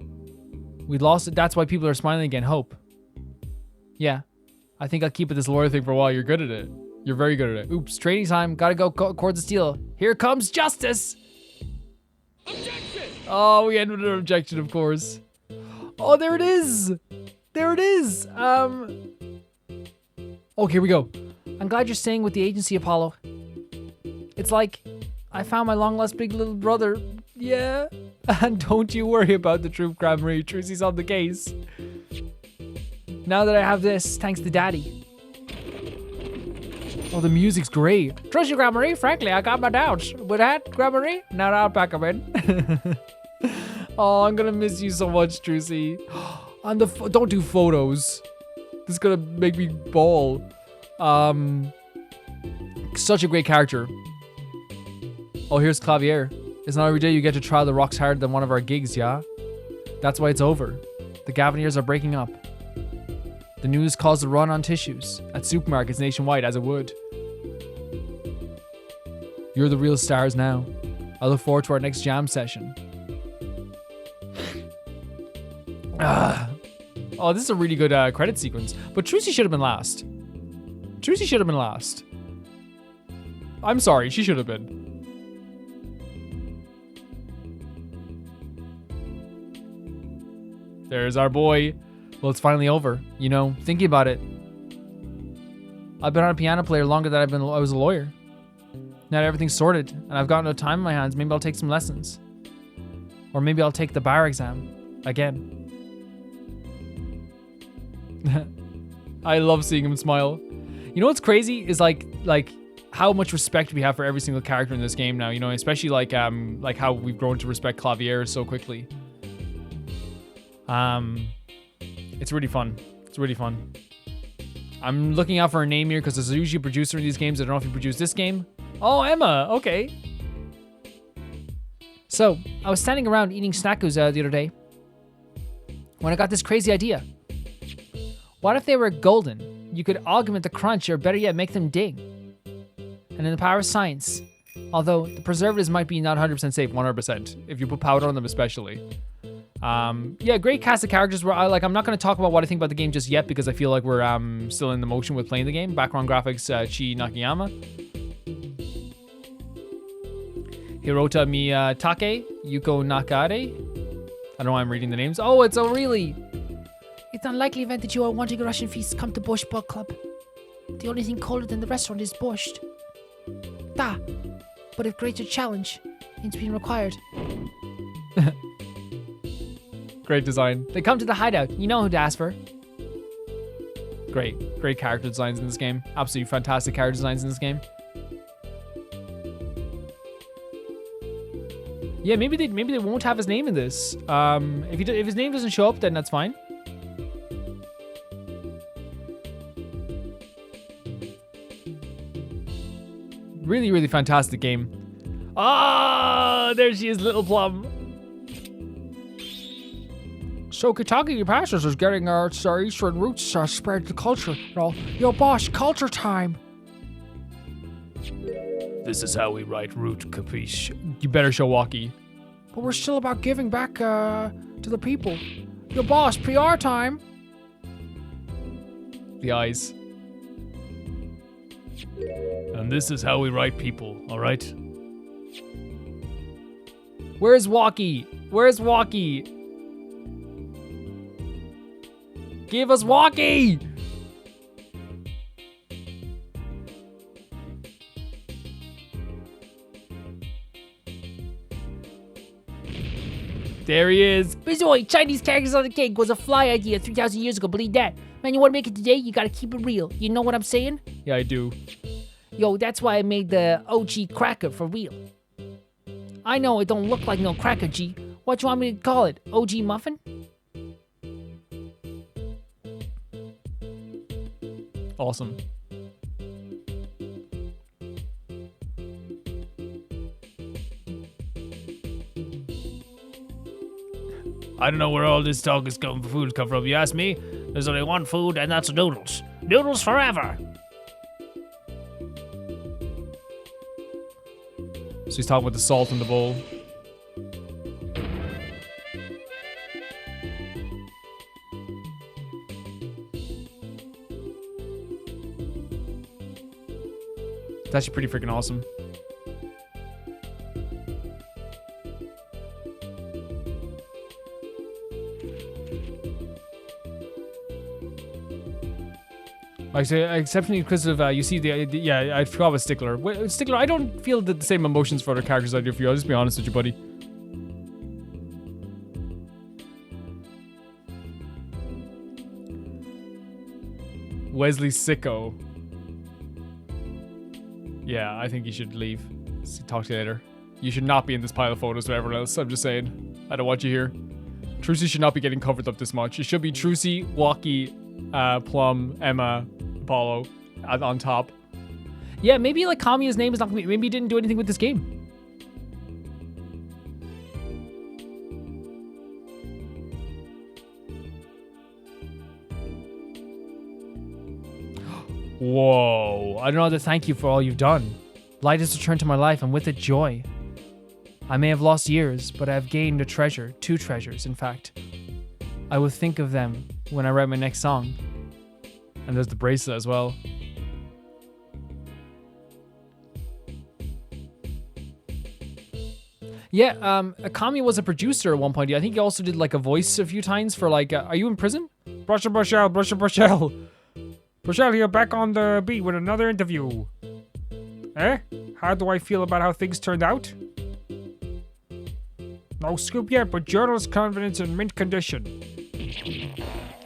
We lost it, that's why people are smiling again, hope. Yeah, I think I'll keep it this lawyer thing for a while. You're good at it. You're very good at it. Oops, training time, gotta go Courts of Steel. Here comes justice! Objection! Oh, we ended with an objection, of course. Oh, there it is! There it is! Okay, here we go. I'm glad you're staying with the agency, Apollo. It's like I found my long-lost big little brother. Yeah. And don't you worry about the troop, Grand Marie. Trucy's on the case. Now that I have this, thanks to Daddy. Oh, the music's great. Trust you, Grand Marie. Frankly, I got my doubts. With that, Grand Marie, now I'll pack them in. Oh, I'm gonna miss you so much, Trucy. Don't do photos. This is gonna make me bawl. Such a great character. Oh, here's Clavier. It's not every day you get to try the rocks harder than one of our gigs, yeah? That's why it's over. The Gaviniers are breaking up. The news caused a run on tissues at supermarkets nationwide, as it would. You're the real stars now. I look forward to our next jam session. Oh, this is a really good credit sequence. But Trucy should have been last. Trucy should have been last. I'm sorry, she should have been. There's our boy. Well, it's finally over. You know, thinking about it, I've been on a piano player longer than I was a lawyer. Now that everything's sorted and I've got no time in my hands, maybe I'll take some lessons. Or maybe I'll take the bar exam again. I love seeing him smile. You know what's crazy is like how much respect we have for every single character in this game now, you know, especially like how we've grown to respect Clavier so quickly. It's really fun. It's really fun. I'm looking out for a name here because there's usually a producer in these games. I don't know if you produced this game. Oh, Emma. Okay. So, I was standing around eating snackos the other day when I got this crazy idea. What if they were golden? You could augment the crunch, or better yet, make them ding. And in the power of science, although the preservatives might be not 100% safe, 100%, if you put powder on them especially. Yeah, great cast of characters. I'm not going to talk about what I think about the game just yet because I feel like we're still in the motion with playing the game. Background graphics, Chi Nakayama. Hirota Miyatake, Yuko Nakare. I don't know why I'm reading the names. Oh, it's O'Reilly. It's an unlikely event that you are wanting a Russian feast. Come to Borscht Bug Club. The only thing colder than the restaurant is borscht. Da, but if greater challenge means being required. Great design. They come to the hideout. You know who to ask for. Great character designs in this game. Absolutely fantastic character designs in this game. Yeah, maybe they won't have his name in this. If his name doesn't show up, then that's fine. Really, really fantastic game. Ah, there she is, Little Plum. So Kitagi Passes is getting our Eastern roots spread to culture. You know, yo, boss, culture time. This is how we write root, capiche? You better show Walkie. But we're still about giving back to the people. Yo, boss, PR time. The eyes. And this is how we write people, alright? Where's Walkie? Where's Walkie? Give us Walkie! There he is. Bizoi, Chinese characters on the cake was a fly idea 3,000 years ago, believe that. Man, you wanna make it today, you gotta keep it real. You know what I'm saying? Yeah, I do. Yo, that's why I made the OG cracker for real. I know it don't look like no cracker, G. What you want me to call it? OG muffin? Awesome. I don't know where all this talk is coming for food come from, you ask me? There's only one food, and that's noodles. Noodles forever! So he's talking about the salt in the bowl. It's actually pretty freaking awesome. Like, say, exceptionally because of, you see yeah, I forgot about Stickler. Stickler, I don't feel the same emotions for other characters I do for you. I'll just be honest with you, buddy. Wesley Sicko. Yeah, I think you should leave. Talk to you later. You should not be in this pile of photos with everyone else. I'm just saying. I don't want you here. Trucy should not be getting covered up this much. It should be Trucy, Walkie, Plum, Emma, Apollo on top. Yeah, maybe like Kamiya's name is not gonna be, maybe he didn't do anything with this game. Whoa, I don't know how to thank you for all you've done. Light has returned to my life, and with it joy. I may have lost years, but I have gained a treasure, 2 treasures, in fact. I will think of them when I write my next song. And there's the bracelet as well. Yeah, Akami was a producer at one point. I think he also did like a voice a few times for like, are you in prison? Brushell. Brushell here, back on the beat with another interview. Eh? How do I feel about how things turned out? No scoop yet, but journalist confidence in mint condition.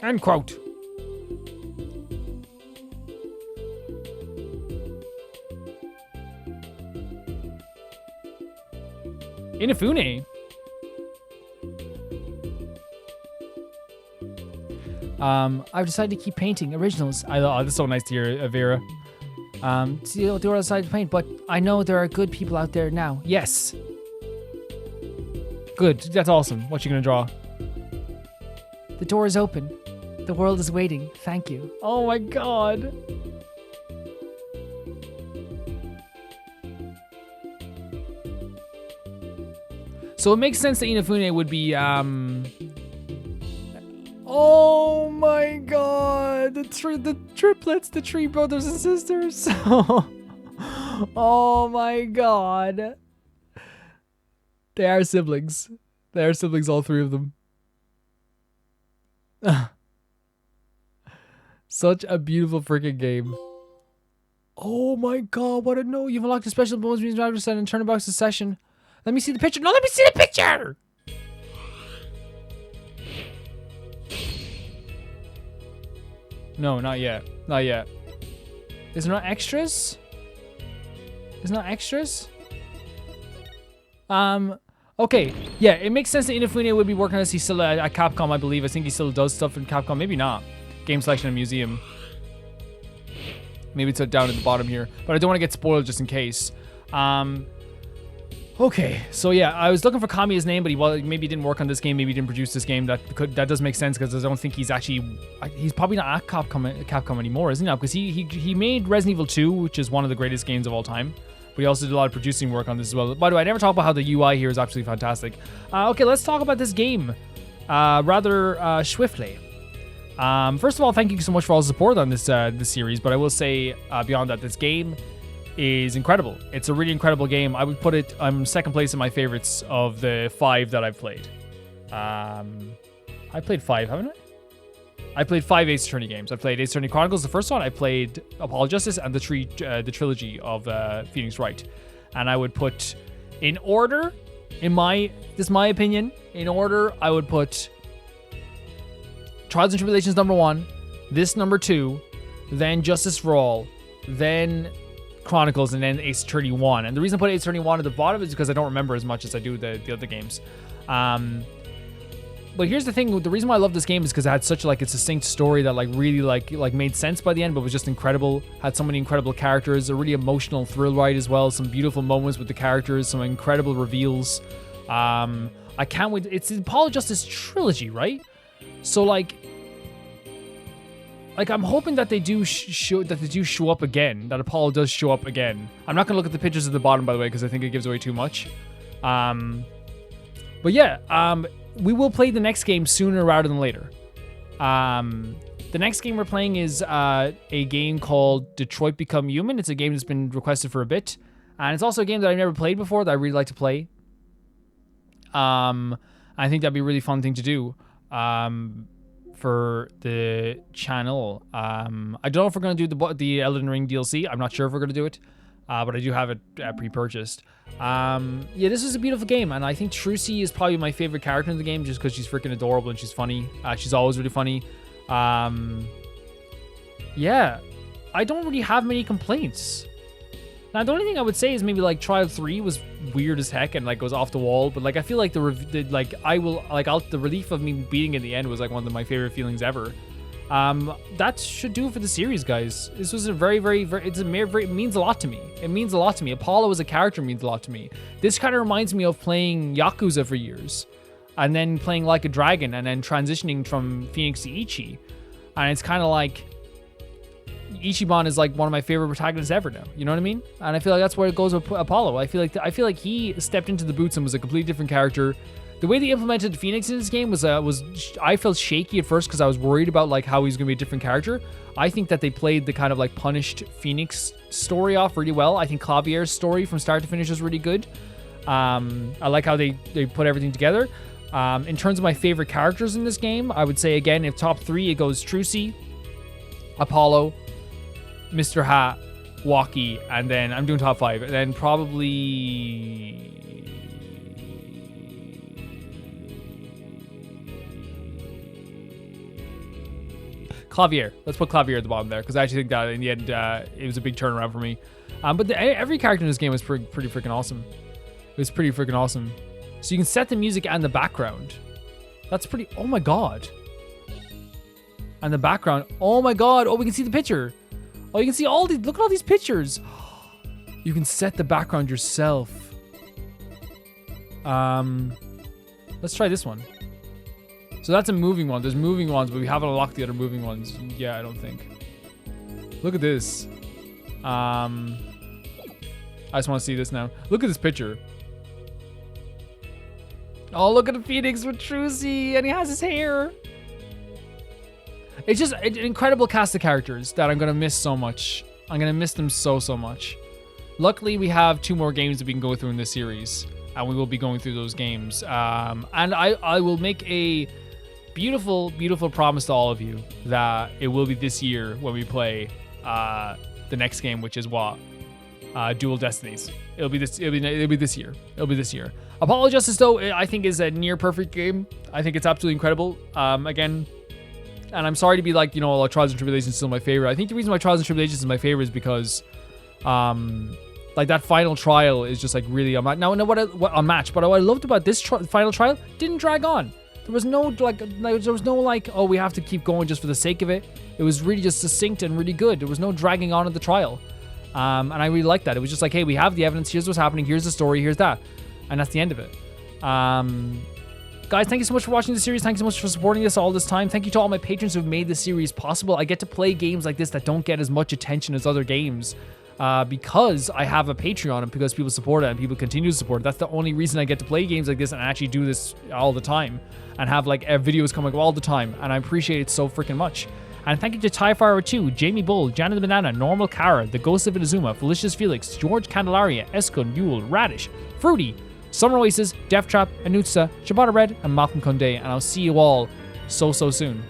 End quote. Inafune. I've decided to keep painting originals. Oh, that's so nice to hear, Vera. See, I'll do what I decided to paint, but I know there are good people out there now. Yes. Good. That's awesome. What you gonna draw? The door is open. The world is waiting. Thank you. Oh my god. So it makes sense that Inafune would be, Oh my god! The triplets, the tree brothers and sisters. Oh my god. They are siblings. They are siblings, all three of them. Such a beautiful freaking game. Oh my god, what a no. You've unlocked a special bonus means driver set and turn box to session. Let me see the picture. No, let me see the picture! No, not yet. Not yet. Is there not extras? Is there not extras? Okay. Yeah, it makes sense that Inafune would be working as he's still at Capcom, I believe. I think he still does stuff in Capcom. Maybe not. Game selection and museum. Maybe it's down at the bottom here. But I don't want to get spoiled just in case. Okay, so yeah, I was looking for Kami's name, but maybe he didn't work on this game, maybe he didn't produce this game. That does make sense because I don't think he's probably not at Capcom anymore, isn't he? Because he made Resident Evil 2, which is one of the greatest games of all time. But he also did a lot of producing work on this as well. By the way, I never talked about how the UI here is absolutely fantastic. Okay, let's talk about this game rather swiftly. First of all, thank you so much for all the support on this series. But I will say beyond that, this game is incredible. It's a really incredible game. I would put it, I'm second place in my favorites of the 5 that I've played. I played 5, haven't I? I played 5 Ace Attorney games. I played Ace Attorney Chronicles, the first one. I played Apollo Justice and the trilogy of Phoenix Wright. And I would put, in order, this is my opinion, in order, I would put Trials and Tribulations number 1, this number 2, then Justice for All, then Chronicles, and then Ace Attorney 1. And the reason I put Ace Attorney 1 at the bottom is because I don't remember as much as I do the other games. But here's the thing, the reason why I love this game is because it had such like a succinct story that really made sense by the end, but was just incredible. Had so many incredible characters, a really emotional thrill ride as well, some beautiful moments with the characters, some incredible reveals. I can't wait. It's the Apollo Justice trilogy, right? So like I'm hoping that they do show up again, that Apollo does show up again. I'm not gonna look at the pictures at the bottom, by the way, because I think it gives away too much. But yeah, we will play the next game sooner rather than later. The next game we're playing is a game called Detroit Become Human. It's a game that's been requested for a bit, and it's also a game that I've never played before that I really like to play. I think that'd be a really fun thing to do. For the channel. I don't know if we're going to do the Elden Ring DLC. I'm not sure if we're going to do it, but I do have it pre-purchased. Yeah, this is a beautiful game, and I think Trucy is probably my favorite character in the game just because she's freaking adorable and she's funny. She's always really funny. Yeah, I don't really have many complaints. Now, the only thing I would say is maybe like Trial 3 was weird as heck and like goes off the wall, but like I feel like the relief of me beating in the end was like one of my favorite feelings ever. That should do it for the series, guys. This was a it means a lot to me. It means a lot to me. Apollo as a character means a lot to me. This kind of reminds me of playing Yakuza for years, and then playing Like a Dragon, and then transitioning from Phoenix to Ichi, and it's kind of like Ichiban is like one of my favorite protagonists ever now. You know what I mean? And I feel like that's where it goes with Apollo. I feel like he stepped into the boots and was a completely different character. The way they implemented Phoenix in this game was I felt shaky at first because I was worried about like how he's gonna be a different character. I think that they played the kind of like punished Phoenix story off really well. I think Clavier's story from start to finish is really good. I like how they put everything together. In terms of my favorite characters in this game, I would say again, if top 3, it goes Trucy, Apollo, Mr. Hat, Walkie, and then I'm doing top 5, and then probably Clavier. Let's put Clavier at the bottom there because I actually think that in the end it was a big turnaround for me. But every character in this game was pretty freaking awesome. It was pretty freaking awesome. So you can set the music and the background. That's pretty. Oh my god. And the background. Oh my god. Oh, we can see the picture. Oh, you can see all these. Look at all these pictures. You can set the background yourself. Let's try this one. So that's a moving one. There's moving ones, but we haven't unlocked the other moving ones. Yeah, I don't think. Look at this. I just want to see this now. Look at this picture. Oh, look at the Phoenix with Trucy, and he has his hair. It's just an incredible cast of characters that I'm going to miss so much. I'm going to miss them so much. Luckily, we have 2 more games that we can go through in this series, and we will be going through those games. And I will make a beautiful, beautiful promise to all of you that it will be this year when we play the next game, which is what? Dual Destinies. It'll be this year. It'll be this year. Apollo Justice, though, I think is a near perfect game. I think it's absolutely incredible. Again, and I'm sorry to be like, Trials and Tribulations is still my favorite. I think the reason why Trials and Tribulations is my favorite is because, like that final trial is just like really unmatched. Now, unmatched. But what I loved about this final trial didn't drag on. There was no oh, we have to keep going just for the sake of it. It was really just succinct and really good. There was no dragging on at the trial. And I really liked that. It was just like, hey, we have the evidence. Here's what's happening. Here's the story. Here's that. And that's the end of it. Guys, thank you so much for watching the series. Thank you so much for supporting this all this time. Thank you to all my patrons who've made this series possible. I get to play games like this that don't get as much attention as other games because I have a Patreon and because people support it and people continue to support it. That's the only reason I get to play games like this and actually do this all the time and have like videos coming up all the time. And I appreciate it so freaking much. And thank you to TIEFire 2, Jamie Bull, Janet the Banana, Normal Kara, The Ghost of Inazuma, Felicious Felix, George Candelaria, Eskun, Yule, Radish, Fruity, Summer Oasis, Death Trap, Anutsa, Shabata Red, and Malcolm Condé. And I'll see you all so soon.